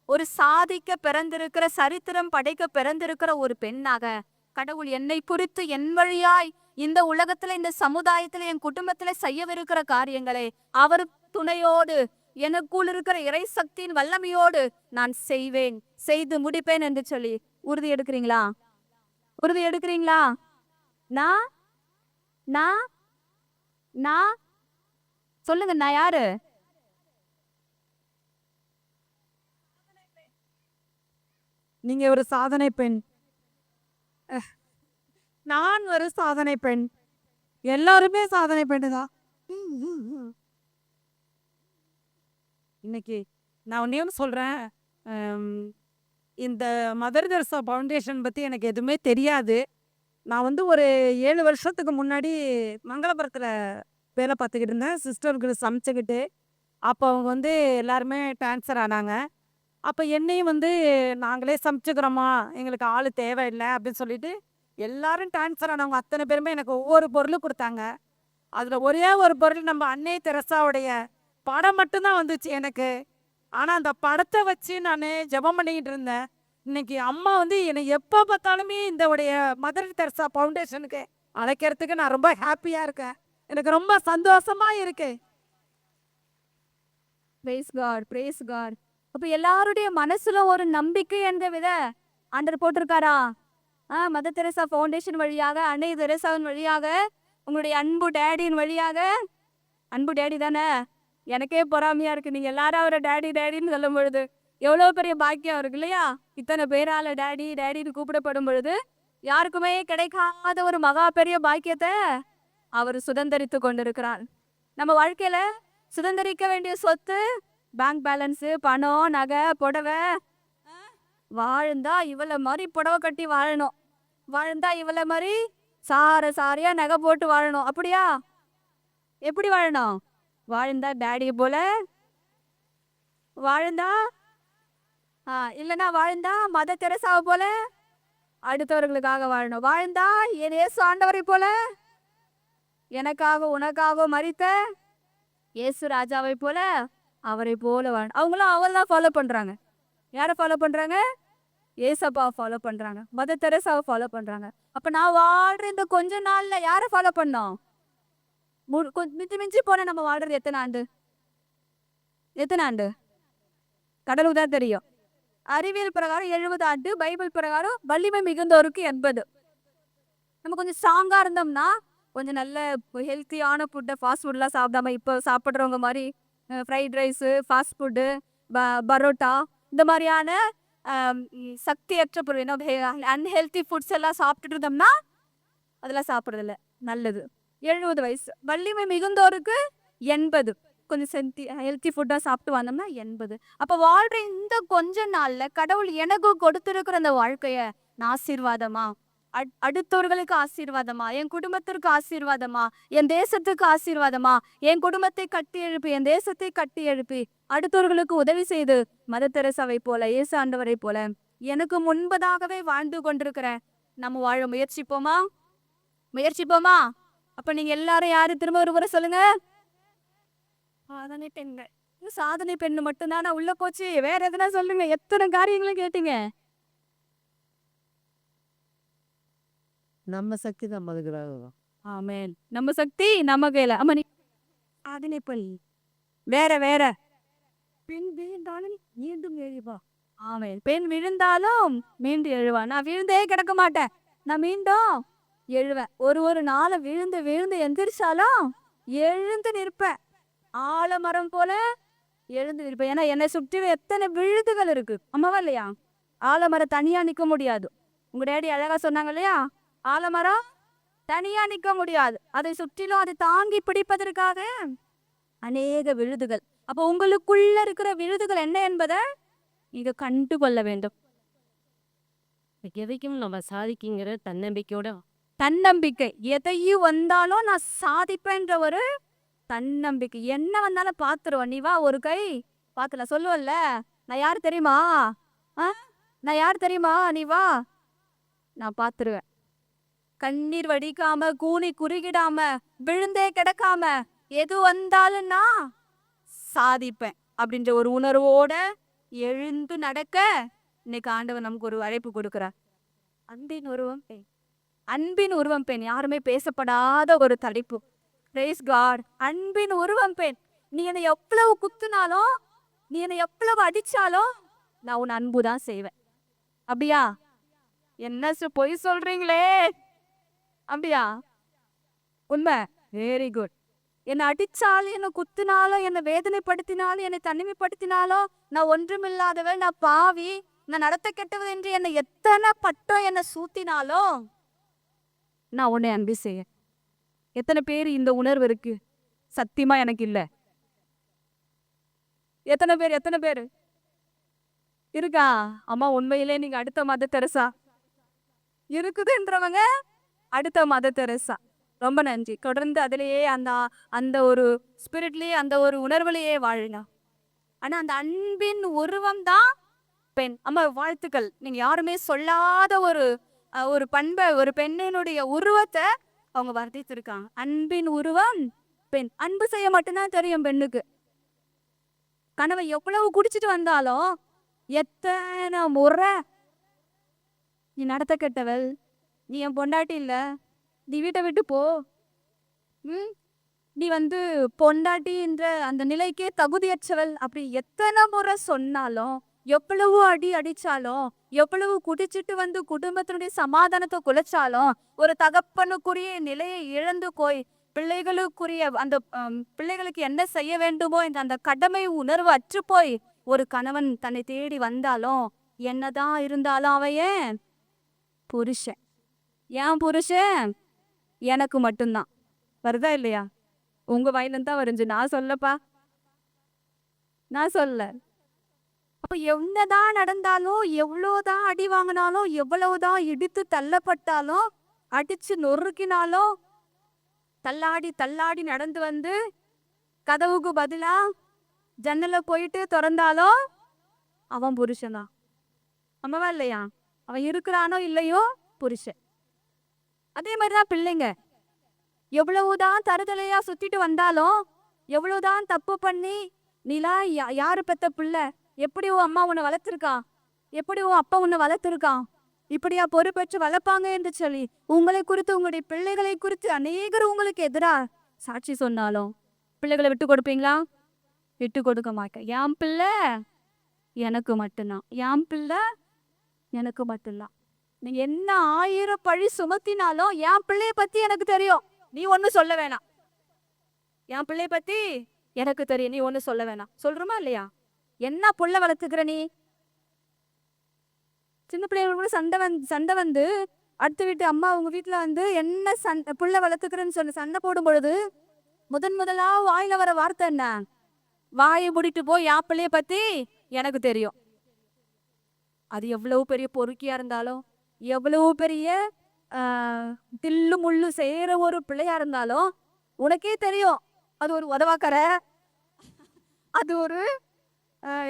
ஒரு சாதிக்க பிறந்திருக்கிற, சரித்திரம் படைக்க பிறந்திருக்கிற ஒரு பெண்ணாக கடவுள் என்னை குறித்து என் வழியாய் இந்த உலகத்துல, இந்த சமுதாயத்துல, என் குடும்பத்துல செய்யவிருக்கிற காரியங்களை அவர் துணையோடு, எனக்குள் இருக்கிற இறை சக்தியின் வல்லமையோடு நான் செய்வேன், செய்து முடிப்பேன் என்று சொல்லி உறுதி எடுக்கிறீங்களா? உறுதி எடுக்கிறீங்களா? நான் நான் நான் சொல்லுங்க, நான் யாரு? நீங்க ஒரு சாதனை பெண். நான் ஒரு சாதனை பெண். எல்லாருமே சாதனை பெண்ணுதான். இன்னைக்கு நான் ஒன்னே ஒன்று சொல்றேன். இந்த மதர் தெரசா ஃபவுண்டேஷன் பத்தி எனக்கு எதுவுமே தெரியாது. நான் வந்து ஒரு 7 வருஷத்துக்கு முன்னாடி மங்களபுரத்துல வேலை பார்த்துக்கிட்டு இருந்தேன். சிஸ்டருக்கு சமைச்சுக்கிட்டு. அப்போ அவங்க வந்து எல்லாருமே ட்ரான்ஸ்ஃபர் ஆனாங்க. அப்போ என்னையும் வந்து நாங்களே சமைச்சுக்கிறோமா, எங்களுக்கு ஆள் தேவையில்லை அப்படின்னு சொல்லிட்டு எல்லாரும் ட்ரான்ஸ்ஃபர் ஆனவங்க அத்தனை பேருமே எனக்கு ஒவ்வொரு பொருளும் கொடுத்தாங்க. அதில் ஒரே ஒரு பொருள் நம்ம அன்னை தெரசாவுடைய படம் மட்டும்தான் வந்துச்சு எனக்கு. ஆனால் அந்த படத்தை வச்சு நான் ஜெபம் பண்ணிக்கிட்டு இருந்தேன். இன்னைக்கு அம்மா வந்து என்னை எப்போ பார்த்தாலுமே இந்த உடைய மதர் தெரசா ஃபவுண்டேஷனுக்கு அழைக்கிறதுக்கு நான் ரொம்ப ஹாப்பியாக இருக்கேன். எனக்கு ரொம்ப சந்தோஷமா இருக்கு. Praise God, praise God. அப்ப எல்லாருடைய மனசுல ஒரு நம்பிக்கை என்ற வித ஆண்டவர் போட்டிருக்காரா? மதர் தெரசா ஃபவுண்டேஷன் வழியாக, அன்னை தெரசாவின் வழியாக, உங்களுடைய அன்பு டேடியின் வழியாக. அன்பு டேடி தானே? எனக்கே பொறாமையா இருக்கு. நீங்க எல்லாரும் அவரை டேடி டேடின்னு சொல்லும் பொழுது எவ்வளோ பெரிய பாக்கியம் இருக்கு இல்லையா? இத்தனை பேரால டேடி டேடின்னு கூப்பிடப்படும் பொழுது யாருக்குமே கிடைக்காத ஒரு மகா பெரிய பாக்கியத்தை அவர் சுதந்திரித்து கொண்டிருக்கிறார். நம்ம வாழ்க்கையில சுதந்திரிக்க வேண்டிய சொத்து, பேங்க் பேலன்ஸு, பணம், நகை, புடவை. வாழ்ந்தா இவளை மாதிரி புடவை கட்டி வாழணும். வாழ்ந்தா இவளை மாதிரி சாரியா நகை போட்டு வாழணும். அப்படியா? எப்படி வாழணும்? வாழ்ந்தா டேடி போல வாழ்ந்தா, இல்லைன்னா வாழ்ந்தா மதர் தெரசாவை போல அடுத்தவர்களுக்காக வாழணும். வாழ்ந்தா என் இயேசு ஆண்டவரை போல எனக்காக உனக்காக மரித்த இயேசு ராஜாவை போல அவரை போல வாழணும். அவங்களும் அவர்தான் ஃபாலோ பண்றாங்க. யாரை ஃபாலோ பண்றாங்க? ஏசப்பா ஃபாலோ பண்றாங்க. மதர் தெரசாவை ஃபாலோ பண்றாங்க. அப்ப நான் வாழ்ற இந்த கொஞ்ச நாள்ல யாரை ஃபாலோ பண்ணோம்? மிஞ்சி மிஞ்சி போன நம்ம வாழ்றது எத்தனை ஆண்டு? எத்தனை ஆண்டு? கடவுளுக்கு தான் தெரியும். அறிவியல் பிரகாரம் 70 ஆண்டு, பைபிள் பிரகாரம் வலிமை மிகுந்தோருக்கு 80. நம்ம கொஞ்சம் ஸ்ட்ராங்கா இருந்தோம்னா கொஞ்சம் நல்ல ஹெல்த்தியான ஃபுட்டை, ஃபாஸ்ட் ஃபுட்லாம் சாப்பிடாம இப்போ சாப்பிட்றவங்க மாதிரி fried rice, fast food, parotta, இந்த மாதிரியான சக்தியற்ற பொருள், அன்ஹெல்த்தி ஃபுட்ஸ் எல்லாம் சாப்பிட்டுட்டு இருந்தோம்னா அதெல்லாம் சாப்பிட்றதில்ல. நல்லது. 70 வயசு. வலிமை மிகுந்தோருக்கு 80. கொஞ்சம் ஹெல்த்தி ஃபுட்டாக சாப்பிட்டு வந்தோம்னா 80. அப்போ வாழ்கிற இந்த கொஞ்ச நாளில் கடவுள் எனக்கு கொடுத்துருக்குற அந்த வாழ்க்கையை நான் ஆசீர்வாதமா, அடுத்தவர்களுக்கு ஆசீர்வாதமா, என் குடும்பத்திற்கு ஆசீர்வாதமா, என் தேசத்துக்கு ஆசீர்வாதமா, என் குடும்பத்தை கட்டி எழுப்பி, என் தேசத்தை கட்டி எழுப்பி அடுத்தவர்களுக்கு உதவி செய்து மதர் தெரசாவை போல, இயேசு ஆண்டவரை போல எனக்கு முன்பதாகவே வாழ்ந்து கொண்டிருக்கிறேன். நம்ம வாழ முயற்சிப்போமா? முயற்சிப்போமா? அப்ப நீங்க எல்லாரும் யாரு? திரும்ப ஒரு முறை சொல்லுங்க. சாதனை பெண்கள். சாதனை பெண்ணு மட்டும்தானா உள்ள போச்சு? வேற எதுனா சொல்லுங்க. எத்தனை காரியங்களும் கேட்டீங்க. நம்ம சக்தி நம்ம ஆமென். நம்ம சக்தி நம்ம கையில. ஆமா, நீ சாதனை பெண். வேற வேற பெண் விழுந்தாலும் மீண்டும் எழுவா. ஆமென். பெண் விழுந்தாலும் மீண்டும் எழுவா. நான் விழுந்தே கிடக்க மாட்டேன். நான் மீண்டும் எழுவேன். ஒரு நாளை விழுந்து விழுந்து எந்திரிச்சாலும் எழுந்து நிற்பேன். ஆலமரம் போல எழுந்து நிற்பேன். ஏன்னா என்னை சுற்றி எத்தனை விழுதுகள் இருக்கு. அம்மாவா இல்லையா? ஆலமரம் தனியா நிக்க முடியாது. உங்க டேடி அழகா சொன்னாங்க இல்லையா? ஆலமரம் தனியா நிக்க முடியாது. அதை சுற்றிலும் அதை தாங்கி பிடிப்பதற்காக அநேக விழுதுகள். அப்போ உங்களுக்குள்ள இருக்கிற விழுதுகள் என்ன என்பதை நீங்க கண்டு கொள்ள வேண்டும். எதைக்கும் நம்ம சாதிக்குங்கிற தன்னம்பிக்கையோட, தன்னம்பிக்கை. எதையும் வந்தாலும் நான் சாதிப்பேன்ற ஒரு தன்னம்பிக்கை. என்ன வந்தாலும் பாத்துருவோம். நீ வா, ஒரு கை பாத்துல சொல்லுவல்ல, நான் யாரு தெரியுமா? நான் யாரு தெரியுமா? நீ வா, நான் பாத்துருவேன். கண்ணீர் வடிக்காம, கூனி குறுகிடாம, விழுந்தே கிடக்காம, எது வந்தாலும் நான் சாதிப்பேன் அப்படின்ற ஒரு உணர்வோட எழுந்து நடக்க இன்னைக்கு ஆண்டவர் நமக்கு ஒரு அழைப்பு கொடுக்கிறார். அன்பின் உருவம் பெண். அன்பின் உருவம் பெண். யாருமே பேசப்படாத ஒரு தலைப்பு. Praise God. அன்பின் உருவம் பெண். நீ என்னை எவ்வளவு குத்துனாலும், நீ என்னை எவ்வளவு அடிச்சாலும் நான் உன் அன்பு தான் செய்வேன். அப்படியா? என்ன பொய் சொல்றீங்களே? அப்படியா? உண்மை. Very good. என்னை அடிச்சாலும், என்னை குத்துனாலும், என்னை வேதனைப்படுத்தினாலும், என்னை தனிமைப்படுத்தினாலும், நான் ஒன்றுமில்லாதவள், நான் பாவி, நான் நடத்த கெட்டவள் என்று என்னை எத்தனை பட்டம் என்னை சூத்தினாலும் நான் உன்னை அன்பு செய்ய. எத்தனை பேர் இந்த உணர்வு இருக்கு? சத்தியமா எனக்கு இல்ல. எத்தனை பேர் இருக்கா? அம்மா உண்மையிலே நீங்க அடுத்த மத தெரசா இருக்குதுன்றவங்க அடுத்த மத தெரசா. ரொம்ப நன்றி. தொடர்ந்து அதிலேயே அந்த அந்த ஒரு ஸ்பிரிட்லயே அந்த ஒரு உணர்வுலயே வாழினா. ஆனா அந்த அன்பின் உருவம் தான் பெண். அம்மா வாழ்த்துக்கள். நீங்க யாருமே சொல்லாத ஒரு ஒரு பண்பை, ஒரு பெண்ணினுடைய உருவத்தை அவங்க வர்ணித்திருக்காங்க. அன்பின் உருவம் பெண். அன்பு செய்ய மட்டும்தான் தெரியும் பெண்ணுக்கு. கணவன் எவ்வளவு குடிச்சிட்டு வந்தாலும் எத்தனை முறை நீ நடத்த கெட்டவள், நீ என் பொண்டாட்டி இல்ல, நீ வீட்டை விட்டு போ, நீ பொண்டாட்டின்ற அந்த நிலைக்கே தகுதியற்றவள் அப்படி எத்தனை முறை சொன்னாலும், எவ்வளவு அடி அடிச்சாலும், எவ்வளவு குடிச்சிட்டு குடும்பத்தினுடைய சமாதானத்தை குலைச்சாலும், ஒரு தகப்பனுக்குரிய நிலையை இழந்து போய் பிள்ளைகளுக்குரிய அந்த பிள்ளைகளுக்கு என்ன செய்ய வேண்டுமோ இந்த அந்த கடமை உணர்வு அற்று போய் ஒரு கணவன் தன்னை தேடி வந்தாலும், என்னதான் இருந்தாலும் அவன் ஏன் புருஷன். ஏன் புருஷன்? எனக்கு மட்டும்தான். வருதா இல்லையா? உங்க வாயிலிருந்து தான் வருஞ்சு. நான் சொல்லப்பா, நான் சொல்ல. அப்ப என்னதான் நடந்தாலும், எவ்வளவுதான் அடி வாங்கினாலும், எவ்வளவுதான் இடித்து தள்ளப்பட்டாலும், அடிச்சு நொறுக்கினாலும், தள்ளாடி தள்ளாடி நடந்து கதவுக்கு பதிலா ஜன்னல போயிட்டு திறந்தாலும் அவன் புருஷன்தான். அம்மாவா இல்லையா? அவன் இருக்கிறானோ இல்லையோ புருஷன். அதே மாதிரிதான் பிள்ளைங்க. எவ்வளவுதான் தருதலையா சுத்திட்டு வந்தாலும், எவ்வளவுதான் தப்பு பண்ணி, நீலா யாரு பெத்த பிள்ளை, எப்படி உன் அம்மா உன்னை வளர்த்துருக்கான், எப்படி உன் அப்பா உன்னை வளர்த்துருக்கான், இப்படியா பொறுப்பேற்று வளர்ப்பாங்க என்று சொல்லி உங்களை குறித்து, உங்களுடைய பிள்ளைகளை குறித்து அநேகர் உங்களுக்கு எதிரா சாட்சி சொன்னாலும் பிள்ளைகளை விட்டு கொடுப்பீங்களா? விட்டு கொடுக்க மாட்டேன். என் பிள்ளை எனக்கு மட்டும்தான், என் பிள்ளை எனக்கு மட்டும்தான். நீங்க என்ன 1000 பழி சுமத்தினாலும் என் பிள்ளைய பத்தி எனக்கு தெரியும், நீ ஒன்னும் சொல்ல வேணாம். என் பிள்ளைய பத்தி எனக்கு தெரியும், நீ ஒன்னும் சொல்ல வேணாம். சொல்றோமா இல்லையா? என்ன புள்ள வளர்த்துக்கிற நீ? சின்ன பிள்ளைங்க கூட சண்டை வந்து அடுத்த வீட்டு அம்மா உங்க வீட்டுல என்ன புள்ள வளர்த்துக்கிறேன்னு சொல்லி சண்டை போடும் பொழுது முதலா வாயில வர வார்த்தை என்ன? வாயை முடிட்டு போய் என் பிள்ளைய பத்தி எனக்கு தெரியும். அது எவ்வளவு பெரிய பொறுக்கியா இருந்தாலும், எவ்வளவு பெரிய தில்லு முள்ளு செய்யற ஒரு பிள்ளையா இருந்தாலும் உனக்கே தெரியும் அது ஒரு உதவாக்கற, அது ஒரு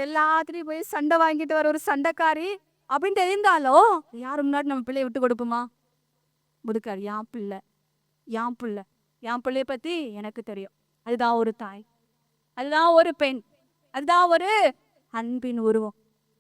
எல்லாத்துலயும் போய் சண்டை வாங்கிட்டு வர ஒரு சண்டைக்காரி அப்படின்னு தெரிந்தாலும் யாரு முன்னாடி நம்ம பிள்ளைய விட்டு கொடுப்போமா? முதுக்காரு. என் பிள்ளை, என் பிள்ளை, என் பிள்ளைய பத்தி எனக்கு தெரியும். அதுதான் ஒரு தாய், அதுதான் ஒரு பெண், அதுதான் ஒரு அன்பின் உருவம்.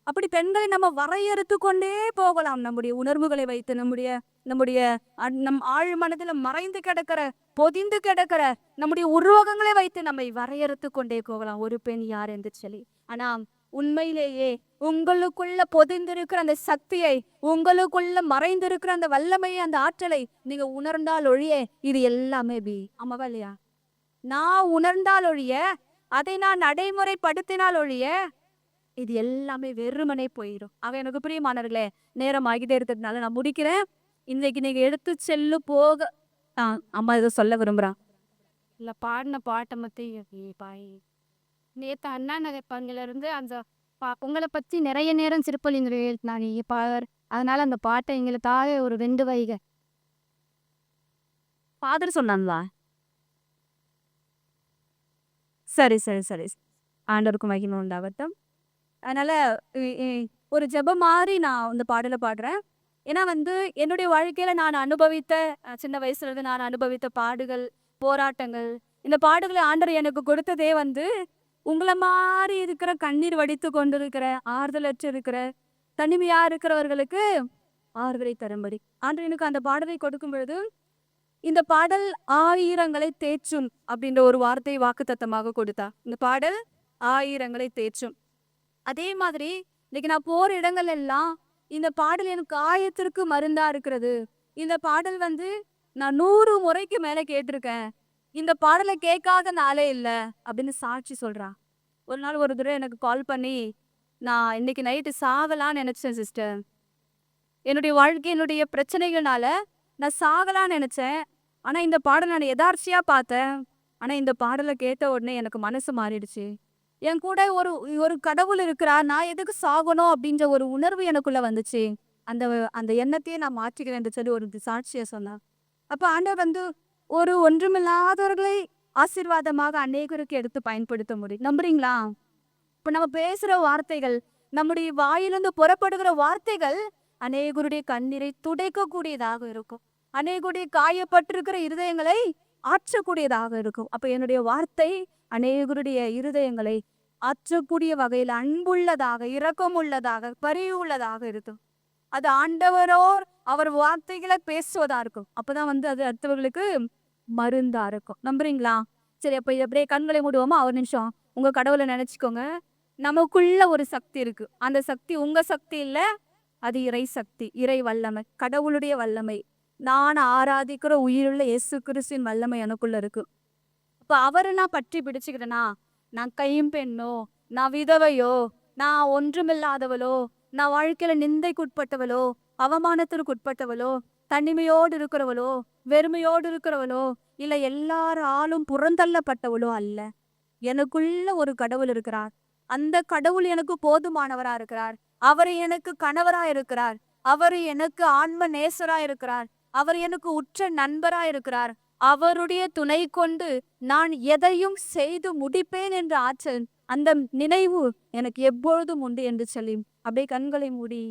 அப்படி பெண்களை நம்ம வரையறுத்து கொண்டே போகலாம். நம்முடைய உணர்வுகளை வைத்து, நம்முடைய நம் ஆழ் மனதில் மறைந்து கிடக்கிற, பொதிந்து கிடக்கிற நம்முடைய உருவகங்களை வைத்து நம்மை வரையறுத்து கொண்டே போகலாம், ஒரு பெண் யார் என்று சொல்லி. ஆனா உண்மையிலேயே உங்களுக்குள்ள பொதிந்திருக்கிற அந்த சக்தியை, உங்களுக்குள்ள மறைந்திருக்கிற அந்த வல்லமையை, அந்த ஆற்றலை நீங்க உணர்ந்தால் ஒழிய இது எல்லாமே ஆமாவா இல்லையா? நான் உணர்ந்தால் ஒழிய, அதை நான் நடைமுறைப்படுத்தினால் ஒழிய இது எல்லாமே வெறுமனே போயிடும். அவன் எனக்கு பிரியமானவர்களே, நேரம் ஆகிட்டே இருக்கிறதுனால நான் முடிக்கிறேன். இன்னைக்கு நீங்க எடுத்து செல்லு போக அம்மா ஏதோ சொல்ல விரும்புறான். இல்ல பாடின பாட்டை மத்தி பாய் நேற்று அண்ணா நகர் பங்கிலிருந்து அந்த உங்களை பற்றி நிறைய நேரம் சிறுபொழிந்து எழுதினாங்க பார். அதனால அந்த பாட்டை எங்களுக்காக ஒரு 2 வைகை. ஃபாதர் சொன்னாங்களா? சரி சரி சரி, ஆண்டவருக்கு மகிமை உண்டாகட்டும். அதனால ஒரு ஜெபம் மாதிரி நான் இந்த பாடலை பாடுறேன். ஏன்னா என்னுடைய வாழ்க்கையில நான் அனுபவித்த, சின்ன வயசுல இருந்து நான் அனுபவித்த பாடுகள், போராட்டங்கள், இந்த பாடுகளை ஆண்டவர் எனக்கு கொடுத்ததே உங்களை மாதிரி இருக்கிற, கண்ணீர் வடித்து கொண்டிருக்கிற, ஆறுதலற்று இருக்கிற, தனிமையா இருக்கிறவர்களுக்கு ஆறுதலை தரும்படி ஆண்டவர் எனக்கு அந்த பாடலை கொடுக்கும் பொழுது, இந்த பாடல் 1000ங்களை தேற்றும் அப்படின்ற ஒரு வார்த்தை வாக்குத்தத்தமாக கொடுத்தா. இந்த பாடல் 1000ங்களை தேற்றும். அதே மாதிரி இன்னைக்கு நான் போற இடங்கள் எல்லாம் இந்த பாடல் எனக்கு காயத்திற்கு மருந்தா இருக்கிறது. இந்த பாடல் வந்து நான் 100 முறைக்கு மேல கேட்டிருக்கேன். இந்த பாடலை கேட்காத நாளே இல்ல அப்படின்னு சாட்சி சொல்றா. ஒரு நாள் ஒரு தடவை எனக்கு கால் பண்ணி, நான் இன்னைக்கு நைட்டு சாகலான்னு நினைச்சேன் சிஸ்டர். என்னுடைய வாழ்க்கையினுடைய பிரச்சனைகள்னால நான் சாகலான்னு நினைச்சேன். ஆனா இந்த பாடல் நான் எதார்ச்சியா பார்த்தேன். ஆனா இந்த பாடலை கேட்ட உடனே எனக்கு மனசு மாறிடுச்சு. என் கூட ஒரு ஒரு கடவுள் இருக்கிறார். நான் எதுக்கு சாகணும் அப்படின்ற ஒரு உணர்வு எனக்குள்ள வந்துச்சு. அந்த அந்த எண்ணத்தையே நான் மாற்றிக்கிறேன் என்று சொல்லி ஒரு சாட்சிய சொன்னா. அப்ப ஆண்டவர் வந்து ஒரு ஒன்றுமில்லாதவர்களை ஆசீர்வாதமாக அநேகருக்கு எடுத்து பயன்படுத்த முடியும். நம்புறீங்களா? இப்ப நம்ம பேசுற வார்த்தைகள், நம்முடைய வாயிலிருந்து புறப்படுகிற வார்த்தைகள் அநேகருடைய கண்ணீரை துடைக்கக்கூடியதாக இருக்கும். அநேகருடைய காயப்பட்டிருக்கிற இருதயங்களை ஆற்றக்கூடியதாக இருக்கும். அப்ப என்னுடைய வார்த்தை அநேகருடைய இருதயங்களை ஆற்றக்கூடிய வகையில் அன்புள்ளதாக, இரக்கமுள்ளதாக, பரிவுள்ளதாக இருக்கும். அது ஆண்டவரோர் அவர் வார்த்தைகளை பேசுவதா இருக்கும். அப்பதான் வந்து அது அடுத்தவர்களுக்கு மருந்தா இருக்கும். நம்புறீங்களா? சரி, அப்ப இது அப்படியே கண்களை மூடுவோமா ஒரு நிமிஷம். உங்க கடவுளை நினைச்சுக்கோங்க. நமக்குள்ள ஒரு சக்தி இருக்கு. அந்த சக்தி உங்க சக்தி இல்ல, அது இறை சக்தி, இறை வல்லமை, கடவுளுடைய வல்லமை. நான் ஆராதிக்கிற உயிருள்ள இயேசு கிறிஸ்துவின் வல்லமை எனக்குள்ள இருக்கு. அப்ப அவரை நான் பற்றி பிடிச்சுக்கிறேனா, நான் கைம்பெண்ணோ, நான் விதவையோ, நான் ஒன்றுமில்லாதவளோ, நான் வாழ்க்கையில நிந்தைக்குட்பட்டவளோ, அவமானத்திற்கு உட்பட்டவளோ, தனிமையோடு இருக்கிறவளோ, வெறுமையோடு இருக்கிறவளோ, இல்ல எல்லாராலும் புறந்தள்ளப்பட்டவளோ அல்ல. எனக்குள்ள ஒரு கடவுள் இருக்கிறார். அந்த கடவுள் எனக்கு போதுமானவரா இருக்கிறார். அவர் எனக்கு கணவரா இருக்கிறார். அவர் எனக்கு ஆன்ம நேசரா இருக்கிறார். அவர் எனக்கு உற்ற நண்பரா இருக்கிறார். அவருடைய துணை கொண்டு நான் எதையும் செய்து முடிப்பேன் என்ற ஆற்றல், அந்த நினைவு எனக்கு எப்பொழுதும் உண்டு என்று சொல்லி அப்படியே கண்களை மூடி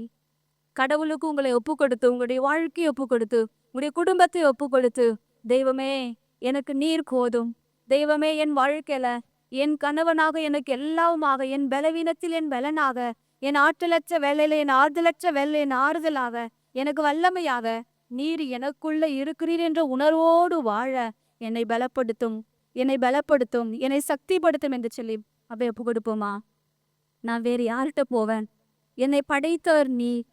கடவுளுக்கு உங்களை ஒப்பு கொடுத்து, உங்களுடைய வாழ்க்கையை ஒப்பு கொடுத்து, உங்களுடைய குடும்பத்தை ஒப்பு கொடுத்து, தெய்வமே எனக்கு நீர் போதும். தெய்வமே என் வாழ்க்கையில என் கணவனாக எனக்கு எல்லாவுமாக, என் பலவீனத்தில் என் பலனாக, என் ஆற்றலற்ற வேலையில என் ஆறுதலற்ற வேலை என் ஆறுதலாக, எனக்கு வல்லமையாக நீர் எனக்குள்ள இருக்கிறீர் என்ற உணர்வோடு வாழ என்னை பலப்படுத்தும், என்னை பலப்படுத்தும், என்னை சக்திப்படுத்தும் என்று சொல்லி அப்படியே ஒப்பு கொடுப்போமா? நான் வேறு யார்கிட்ட போவேன்? என்னை படைத்தவர் நீர்,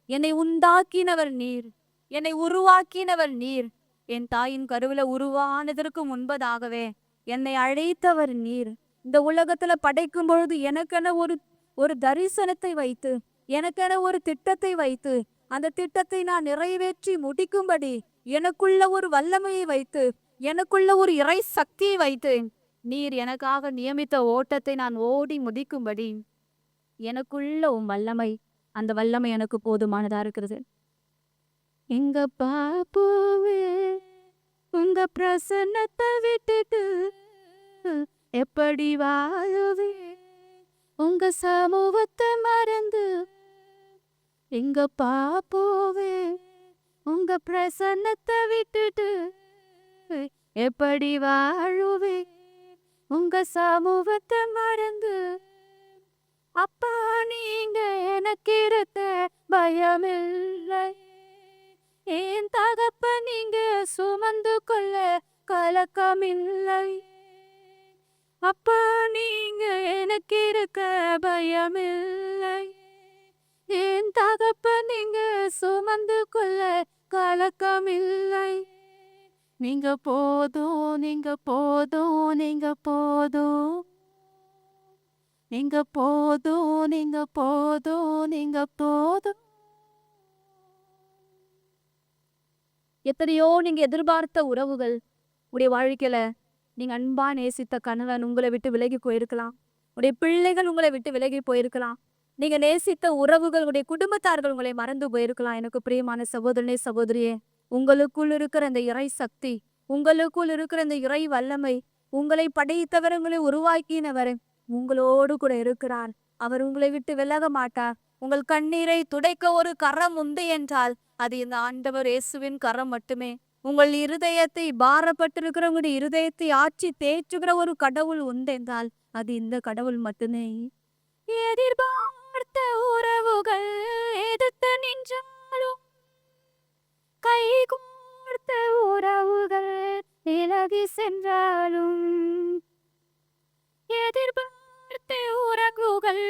என்னை உண்டாக்கினவர் நீர், என்னை உருவாக்கினவர் நீர். என் தாயின் கருவில உருவானதற்கு முன்பதாகவே என்னை அழைத்தவர் நீர். இந்த உலகத்துல படைக்கும் பொழுது எனக்கென ஒரு தரிசனத்தை வைத்து, எனக்கென ஒரு திட்டத்தை வைத்து, அந்த திட்டத்தை நான் நிறைவேற்றி முடிக்கும்படி எனக்குள்ள ஒரு வல்லமையை வைத்து, எனக்குள்ள ஒரு இறை சக்தியை வைத்து, நீர் எனக்காக நியமித்த ஓட்டத்தை நான் ஓடி முடிக்கும்படி எனக்குள்ள உன் வல்லமை, அந்த வல்லமை எனக்கு போதுமானதா இருக்கிறது. எங்க பாப்புவே, உங்க பிரசன்னத்தை விட்டுட்டு எப்படி வாழுவே, உங்க சமூகத்தை மறந்து. எங்க பாப்புவே, உங்க பிரசன்னத்தை விட்டுட்டு எப்படி வாழுவே, உங்க சமூகத்தை மறந்து. அப்பா நீங்க எனக்கு இருக்க பயமில்லை, என் தகப்ப நீங்க சுமந்து கொள்ள கலக்கமில்லை. அப்பா நீங்க எனக்கு இருக்க பயமில்லை, என் தகப்ப நீங்க சுமந்து கொள்ள கலக்கமில்லை. நீங்க போதும், நீங்க போதும், நீங்க போதும், நீங்க போதும், நீங்க போதும், நீங்க போதும். எத்தனையோ நீங்க எதிர்பார்த்த உறவுகள் உடைய வாழ்க்கையில, நீங்க அன்பா நேசித்த கணவன் உங்களை விட்டு விலகி போயிருக்கலாம். உடைய பிள்ளைகள் உங்களை விட்டு விலகி போயிருக்கலாம். நீங்க நேசித்த உறவுகள், உடைய குடும்பத்தார்கள் உங்களை மறந்து போயிருக்கலாம். எனக்கு பிரியமான சகோதரனே, சகோதரியே, உங்களுக்குள் இருக்கிற அந்த இறை சக்தி, உங்களுக்குள் இருக்கிற அந்த இறை வல்லமை, உங்களை படைத்தவர், உங்களை உருவாக்கினவர் உங்களோடு கூட இருக்கிறார். அவர் உங்களை விட்டு விலக மாட்டார். உங்கள் கண்ணீரை துடைக்க ஒரு கரம் உண்டு என்றால் அது இந்த ஆண்டவர் இயேசுவின் கரம் மட்டுமே. உங்கள் இருதயத்தை பாரப்பட்டிருக்கிற உங்களுடைய இருதயத்தை ஆற்றி தேற்றுகிற ஒரு கடவுள் உண்டு என்றால் அது இந்த கடவுள் மட்டுமே. எதிர்பார்த்த உறவுகள் எதிர்த்து நின்றாலும், கை கோர்த்த உறவுகள் விலகி சென்றாலும், எதிர்பார்த்த உறவுகள்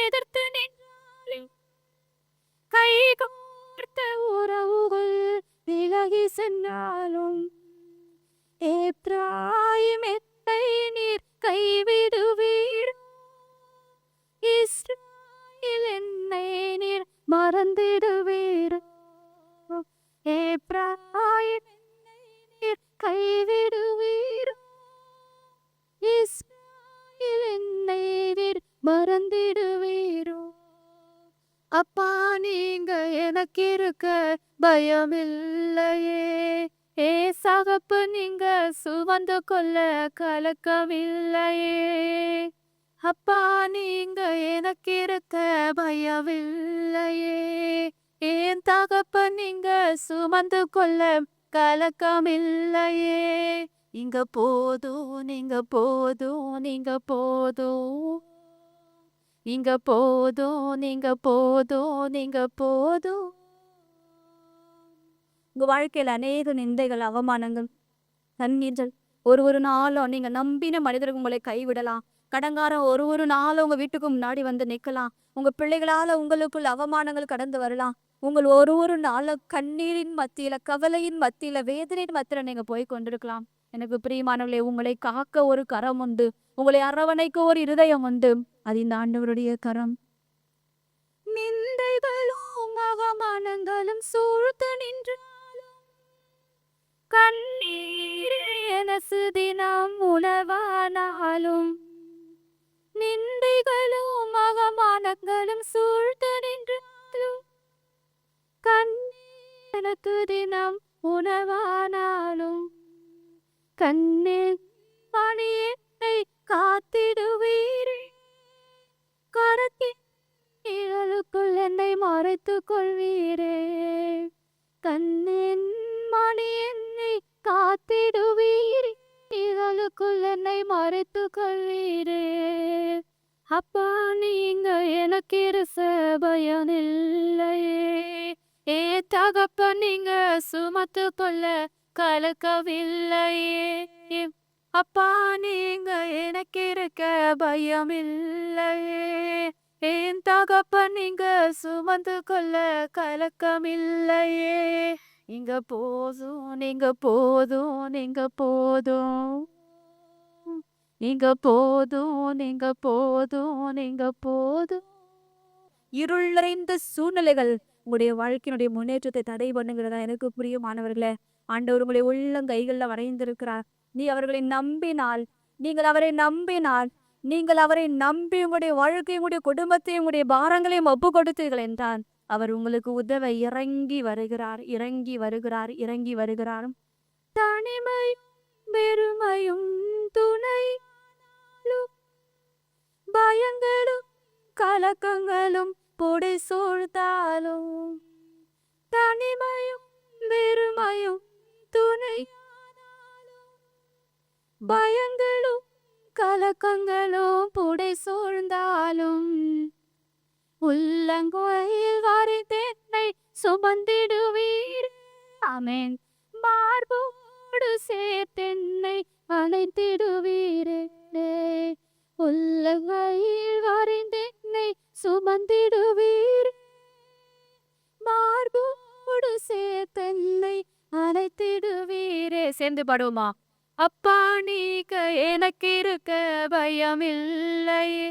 எதிர்த்து நின்றாலும், கை மறந்திடுவீரோ எப்பிராயீம் என்னை நீர் கைவிடுவீரோ இஸ்ராயேல் என்னை நீர் மறந்திடுவீரோ அப்பா நீங்க எனக்கு இருக்க பயமில்லையே ஏசாகப்பு நீங்க சுமந்து கொள்ள கலக்கமில்லையே அப்பா நீங்க எனக்கு இருக்க பயமில்லையே ஏன் தகப்ப நீங்க சுமந்து கொள்ள கலக்கமில்லையே இங்க போதும் நீங்க போதும் நீங்க போதும் நீங்க போதும் நீங்க போதும் நீங்க போதும் உங்க வாழ்க்கையில அநேக நிந்தைகள், அவமானங்கள், கண்ணீர்கள் ஒரு நாளும் நீங்க நம்பின மனிதர்கள் உங்களை கைவிடலாம். கடங்காரம் ஒரு நாளும் உங்க வீட்டுக்கு முன்னாடி வந்து நிக்கலாம். உங்க பிள்ளைகளால உங்களுக்குள்ள அவமானங்கள் கடந்து வரலாம். உங்கள் ஒரு நாளும் கண்ணீரின் மத்தியில, கவலையின் மத்தியில, வேதனையின் மத்தியில நீங்க போய் கொண்டிருக்கலாம். எனக்கு பிரியமானவர்களே, உங்களை காக்க ஒரு கரம் உண்டு. உங்களை அரவணைக்க ஒரு இருதயம் உண்டு. அது இந்த ஆண்டவருடைய கரம். நிந்தைகளும் அவமானங்களும் சூழ்த்து நின்றாலும் கண்ணீரே எனசு தினம் உணவானாலும் நிந்தைகளும் அவமானங்களும் சூழ்த்து நின்றாலும் கண்ணீர் எனக்கு தினம் உணவானாலும் கண்ணீர் மணி என்னை காத்திடுவீரே கரத்தின் நிழலுக்குள் என்னை மறைத்துக் கொள்வீரே கண்ணின் மணி என்னை காத்திடுவீரே நிழலுக்குள் என்னை மறைத்துக் கொள்வீரே அப்பா நீங்க எனக்கு இருச பயனில்லையே ஏ தகப்ப நீங்க சுமத்து கொள்ள கலக்கவில்லையே அப்பா நீங்க எனக்கு இருக்க பயமில்லையே ஏன் தகப்ப நீங்க சுமந்து கொள்ள கலக்கமில்லையே இங்க போதும் நீங்க போதும் நீங்க போதும் நீங்க போதும் நீங்க போதும் நீங்க போதும் இருள் நிறைந்த சூழ்நிலைகள் உங்களுடைய வாழ்க்கையினுடைய முன்னேற்றத்தை தடை பண்ணுங்கிறதா எனக்கு பிரியமானவர்களே. ஆண்டவர் உங்களை உள்ளங்கைகளில் வரைந்திருக்கிறார். நீ அவர்களை நம்பினால், நீங்கள் அவரை நம்பினால், நீங்கள் அவரை நம்பி உங்களுடைய வாழ்க்கையும் உங்களுடைய குடும்பத்தையும் உங்களுடைய பாரங்களையும் ஒப்பு கொடுத்தீர்கள் என்றால் அவர் உங்களுக்கு உதவ இறங்கி வருகிறார், இறங்கி வருகிறார், இறங்கி வருகிறார். தனிமையும் வெறுமையும் துணை பயங்களும் கலக்கங்களும் பொடி சூழ்ந்தாலும் தனிமையும் வெறுமையும் துணை பயங்களும் கலக்கங்களும் புடை சூழ்ந்தாலும் உள்ளங்கையில் வரைந்தென்னை சுமந்திடுவீர் ஆமென் மார்போடு சேர்த்தென்னை அணைத்திடுவீரே உள்ளங்கையில் வரைந்தென்னை சுமந்திடுவீர் மார்போடு சேர்த்தென்னை அணைத்திடுவீரே சேர்ந்து பாடுவோமா அப்பா நீங்க எனக்கு இருக்க பயமில்லையே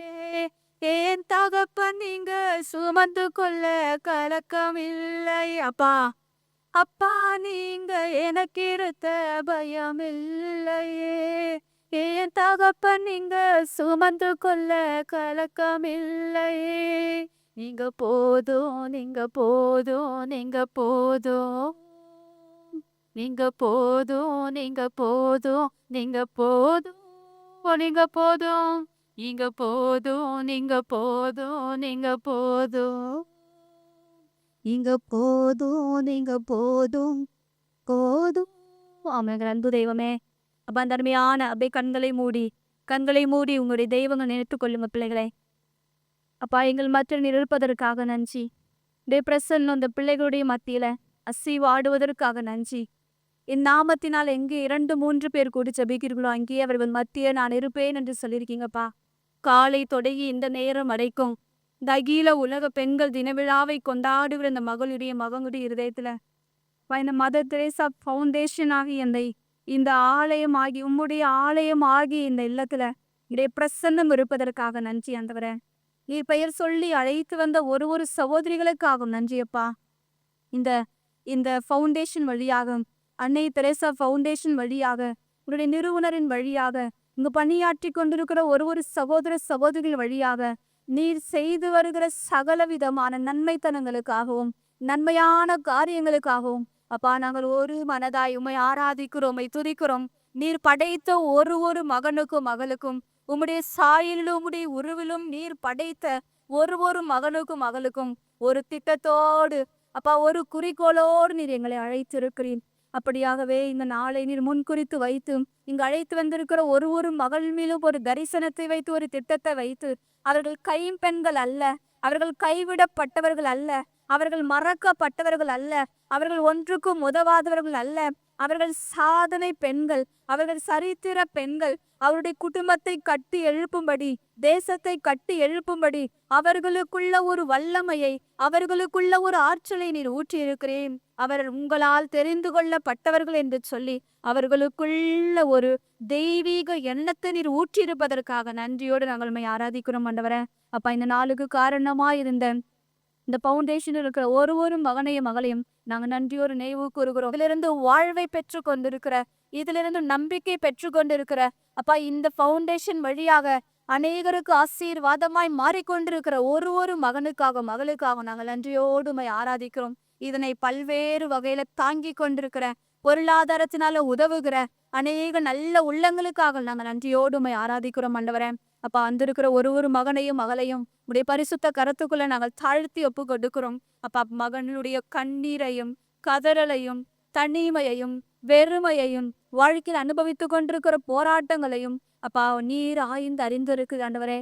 ஏன் தகப்ப நீங்க சுமந்து கொள்ள கலக்கமில்லை அப்பா அப்பா நீங்க எனக்கு இருக்க பயமில்லையே ஏன் தகப்ப நீங்க சுமந்து கொள்ள கலக்கமில்லையே நீங்க போதும் நீங்க போதும் நீங்க போதும் நீங்க போதும் நீங்க போதும் நீங்க போதும் நீங்க போதும் நீங்க போதும் நீங்க போதும் நீங்க போதும் நீங்க போதும், நீங்க போதும், போதும். ஆமென். அன்பு தெய்வமே, அப்ப அந்த அருமையான அப்படியே கண்களை மூடி உங்களுடைய தெய்வங்கள் நினைத்துக் கொள்ளுங்க பிள்ளைகளை. அப்பா எங்கள் மத்தியில் இருப்பதற்காக நன்றி. பிரசன்னம் அந்த பிள்ளைகளுடைய மத்தியில அசைவாடுவதற்காக நன்றி. என் நாமத்தினால் எங்கே 2-3 பேர் கூடி ஜெபிக்கிறீர்களோ அங்கேயே அவர்கள் மத்திய நான் இருப்பேன் என்று சொல்லியிருக்கீங்கப்பா. காலை தொடங்கி இந்த நேரம் வரைக்கும் இந்த அகில உலக பெண்கள் தின விழாவை கொண்டாடுகிற இந்த மகளுடைய மகனுடைய இருதயத்துல இந்த மதர் தெரேசா ஃபவுண்டேஷன் ஆகி இந்த ஆலயமாகி உம்முடைய ஆலயமாகி இந்த இல்லத்துல இடைய பிரசன்னம் இருப்பதற்காக நன்றி ஆண்டவரே. நீர் பெயர் சொல்லி அழைத்து வந்த ஒரு ஒரு சகோதரிகளுக்காகவும் நன்றியப்பா. இந்த இந்த ஃபவுண்டேஷன் வழியாக, அன்னை தெரேசா ஃபவுண்டேஷன் வழியாக, உன்னுடைய நிறுவனரின் வழியாக, இங்கு பணியாற்றி கொண்டிருக்கிற ஒரு ஒரு சகோதர சகோதரிகள் வழியாக நீர் செய்து வருகிற சகல விதமான நன்மைத்தனங்களுக்காகவும் நன்மையான காரியங்களுக்காகவும் அப்பா நாங்கள் ஒரு மனதாய் உம்மை ஆராதிக்கிறோம், உம்மை துதிக்கிறோம். நீர் படைத்த ஒரு ஒரு மகனுக்கும் மகளுக்கும் உம்முடைய சாயலிலும் உம்முடைய உருவிலும் நீர் படைத்த ஒரு ஒரு மகனுக்கும் மகளுக்கும் ஒரு திட்டத்தோடு அப்பா ஒரு குறிக்கோளோடு நீர் எங்களை அழைத்திருக்கிறீர். அப்படியாகவே இந்த நாளை நீர் முன்குறித்து வைத்து இங்கு அழைத்து வந்திருக்கிற ஒரு ஒரு மகள் மீதும் ஒரு தரிசனத்தை வைத்து ஒரு திட்டத்தை வைத்து அவர்கள் கைம்பெண்கள் அல்ல, அவர்கள் கைவிடப்பட்டவர்கள் அல்ல, அவர்கள் மறக்கப்பட்டவர்கள் அல்ல, அவர்கள் ஒன்றுக்கும் உதவாதவர்கள் அல்ல, அவர்கள் சாதனை பெண்கள், அவர்கள் சரித்திர பெண்கள். அவருடைய குடும்பத்தை கட்டி எழுப்பும்படி, தேசத்தை கட்டி எழுப்பும்படி அவர்களுக்குள்ள ஒரு வல்லமையை, அவர்களுக்குள்ள ஒரு ஆற்றலை நீர் ஊற்றி இருக்கிறேன். அவர் உங்களால் தெரிந்து கொள்ளப்பட்டவர்கள் என்று சொல்லி அவர்களுக்குள்ள ஒரு தெய்வீக எண்ணத்தை நீர் ஊற்றியிருப்பதற்காக நன்றியோடு நாங்கள் உம்மை ஆராதிக்கிறோம் ஆண்டவரே. அப்பா இந்த நாளுக்கு காரணமா இருந்த இந்த பவுண்டேஷன் இருக்கிற ஒரு ஒரு மகனையும் மகளையும் நாங்கள் நன்றியோடு நினைவு கூறுகிறோம். இதிலிருந்து வாழ்வை பெற்று கொண்டிருக்கிற, இதிலிருந்து நம்பிக்கை பெற்று கொண்டிருக்கிற அப்பா இந்த ஃபவுண்டேஷன் வழியாக அநேகருக்கு ஆசீர்வாதமாய் மாறிக்கொண்டிருக்கிற ஒரு ஒரு மகனுக்காக மகளுக்காக நாங்கள் நன்றியோடு உம்மை ஆராதிக்கிறோம். இதனை பல்வேறு வகையில தாங்கி கொண்டிருக்கிற, பொருளாதாரத்தினால உதவுகிற அநேக நல்ல உள்ளங்களுக்காக நாங்கள் நன்றியோடு உம்மை ஆராதிக்கிறோம் ஆண்டவரே. அப்பா வந்திருக்கிற ஒரு ஒரு மகனையும் மகளையும் உடைய பரிசுத்த கரத்துக்குள்ள நாங்கள் தாழ்த்தி ஒப்பு கொடுக்கிறோம். அப்பா மகனுடைய கண்ணீரையும் கதறலையும் தனிமையையும் வெறுமையையும் வாழ்க்கையில் அனுபவித்து கொண்டிருக்கிற போராட்டங்களையும் அப்பா நீர் ஆய்ந்து அறிந்திருக்கு ஆண்டவரே.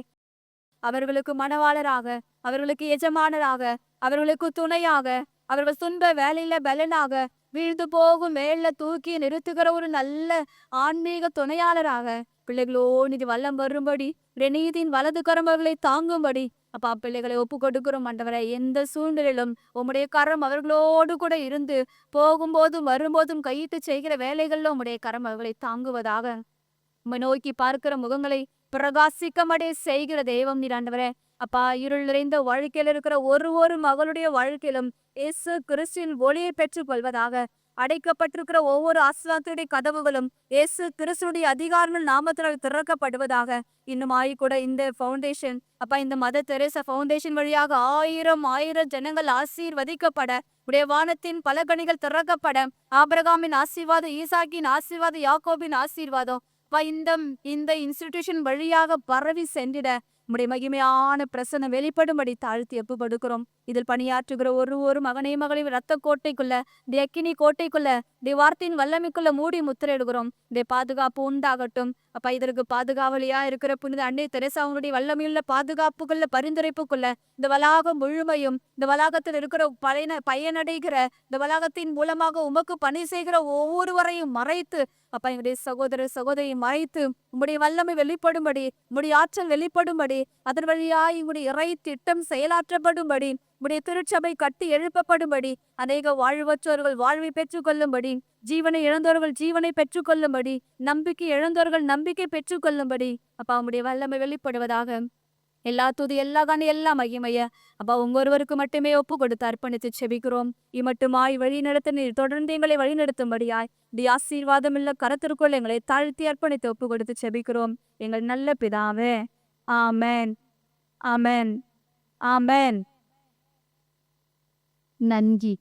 அவர்களுக்கு மனவாளராக, அவர்களுக்கு எஜமானராக, அவர்களுக்கு துணையாக, அவர்கள் துன்ப வேலையில பலனாக, வீழ்ந்து போகும் மேல தூக்கி நிறுத்துகிற ஒரு நல்ல ஆன்மீக துணையாளராக பிள்ளைகளோ நிதி வல்லம் வரும்படி நீதியின் வலது கரம் அவர்களை தாங்கும்படி அப்பா பிள்ளைகளை ஒப்பு கொடுக்கிறோம் ஆண்டவரே. எந்த சூழ்நிலையிலும் உம்முடைய கரம் அவர்களோடு கூட இருந்து போகும்போதும் வரும்போதும் கையிட்டு செய்கிற வேலைகளில் உம்முடைய கரம் அவர்களை தாங்குவதாக. உம்மை நோக்கி பார்க்கிற முகங்களை பிரகாசிக்கமடைய செய்கிற தெய்வம் நீர் ஆண்டவரே. அப்பா இருள் நிறைந்த வாழ்க்கையில் இருக்கிற ஒரு ஒரு மகளுடைய வாழ்க்கையிலும் இயேசு கிறிஸ்துவின் ஒளியை பெற்றுக் கொள்வதாக. அடைக்கப்பட்டிருக்கிற ஒவ்வொரு ஆசீர்வாதத்துடைய கதவுகளும் இயேசு கிறிஸ்துடைய அதிகாரங்கள் நாமத்தினால் திறக்கப்படுவதாக. இன்னும் கூட இந்த ஃபவுண்டேஷன் அப்பா இந்த மதர் தெரேசா ஃபவுண்டேஷன் வழியாக ஆயிரம் ஆயிரம் ஜனங்கள் ஆசீர்வதிக்கப்பட, உடைய வானத்தின் பலகணிகள் திறக்கப்பட, ஆபிரகாமின் ஆசீர்வாதம், ஈசாக்கின் ஆசீர்வாதம், யாக்கோபின் ஆசீர்வாதம் இந்த இன்ஸ்டிடியூஷன் வழியாக பரவி சென்றிட உம்முடைய மகிமையான பிரசன்னம் வெளிப்படும்படி தாழ்த்தி ஒப்புக்கொடுக்கிறோம். இதில் பணியாற்றுகிற ஒரு ஒரு மகனையும் மகளையும் ரத்த கோட்டைக்குள்ள, அக்கினி கோட்டைக்குள்ள, வார்த்தையின் வல்லமைக்குள்ள மூடி முத்திரையிடுகிறோம். பாதுகாப்பு உண்டாகட்டும். அப்ப இதற்கு பாதுகாவலியா இருக்கிற புனித அன்னை தெரேசாவுடைய வல்லமையுள்ள பாதுகாப்புக்குள்ள, பரிந்துரைப்புக்குள்ள இந்த வளாகம் முழுமையும், இந்த வளாகத்தில் இருக்கிற பயனடைகிற, இந்த வளாகத்தின் மூலமாக உமக்கு பணி செய்கிற ஒவ்வொருவரையும் மறைத்து அப்பா எங்களுடைய சகோதர சகோதரியை மறைத்து உம்முடைய வல்லமை வெளிப்படும்படி, உம்முடைய ஆற்றல் வெளிப்படும்படி, அதன் வழியாய் உம்முடைய இறை திட்டம் செயலாற்றப்படும்படி, உம்முடைய திருச்சபை கட்டி எழுப்பப்படும்படி, அநேக வாழ்வற்றோர்கள் வாழ்வை பெற்றுக்கொள்ளும்படி, ஜீவனை இழந்தவர்கள் ஜீவனை பெற்றுக்கொள்ளும்படி, நம்பிக்கை இழந்தவர்கள் நம்பிக்கை பெற்றுக்கொள்ளும்படி அப்பா உம்முடைய வல்லமை வெளிப்படுவதாக. எல்லா துதி எல்லா காணி எல்லா மகிமைய அப்பா ஒவ்வொருவருக்கு மட்டுமே ஒப்பு கொடுத்து அர்ப்பணித்து செபிக்கிறோம். இம்மட்டுமாய் வழி நடத்த நீர் தொடர்ந்து எங்களை வழி நடத்தும்படியாய் ஆசீர்வாதம் இல்ல கரத்திற்குள் எங்களை தாழ்த்தி அர்ப்பணித்து ஒப்பு கொடுத்து செபிக்கிறோம் எங்கள் நல்ல பிதாவே. ஆமென், ஆமென், ஆமென். நன்றி.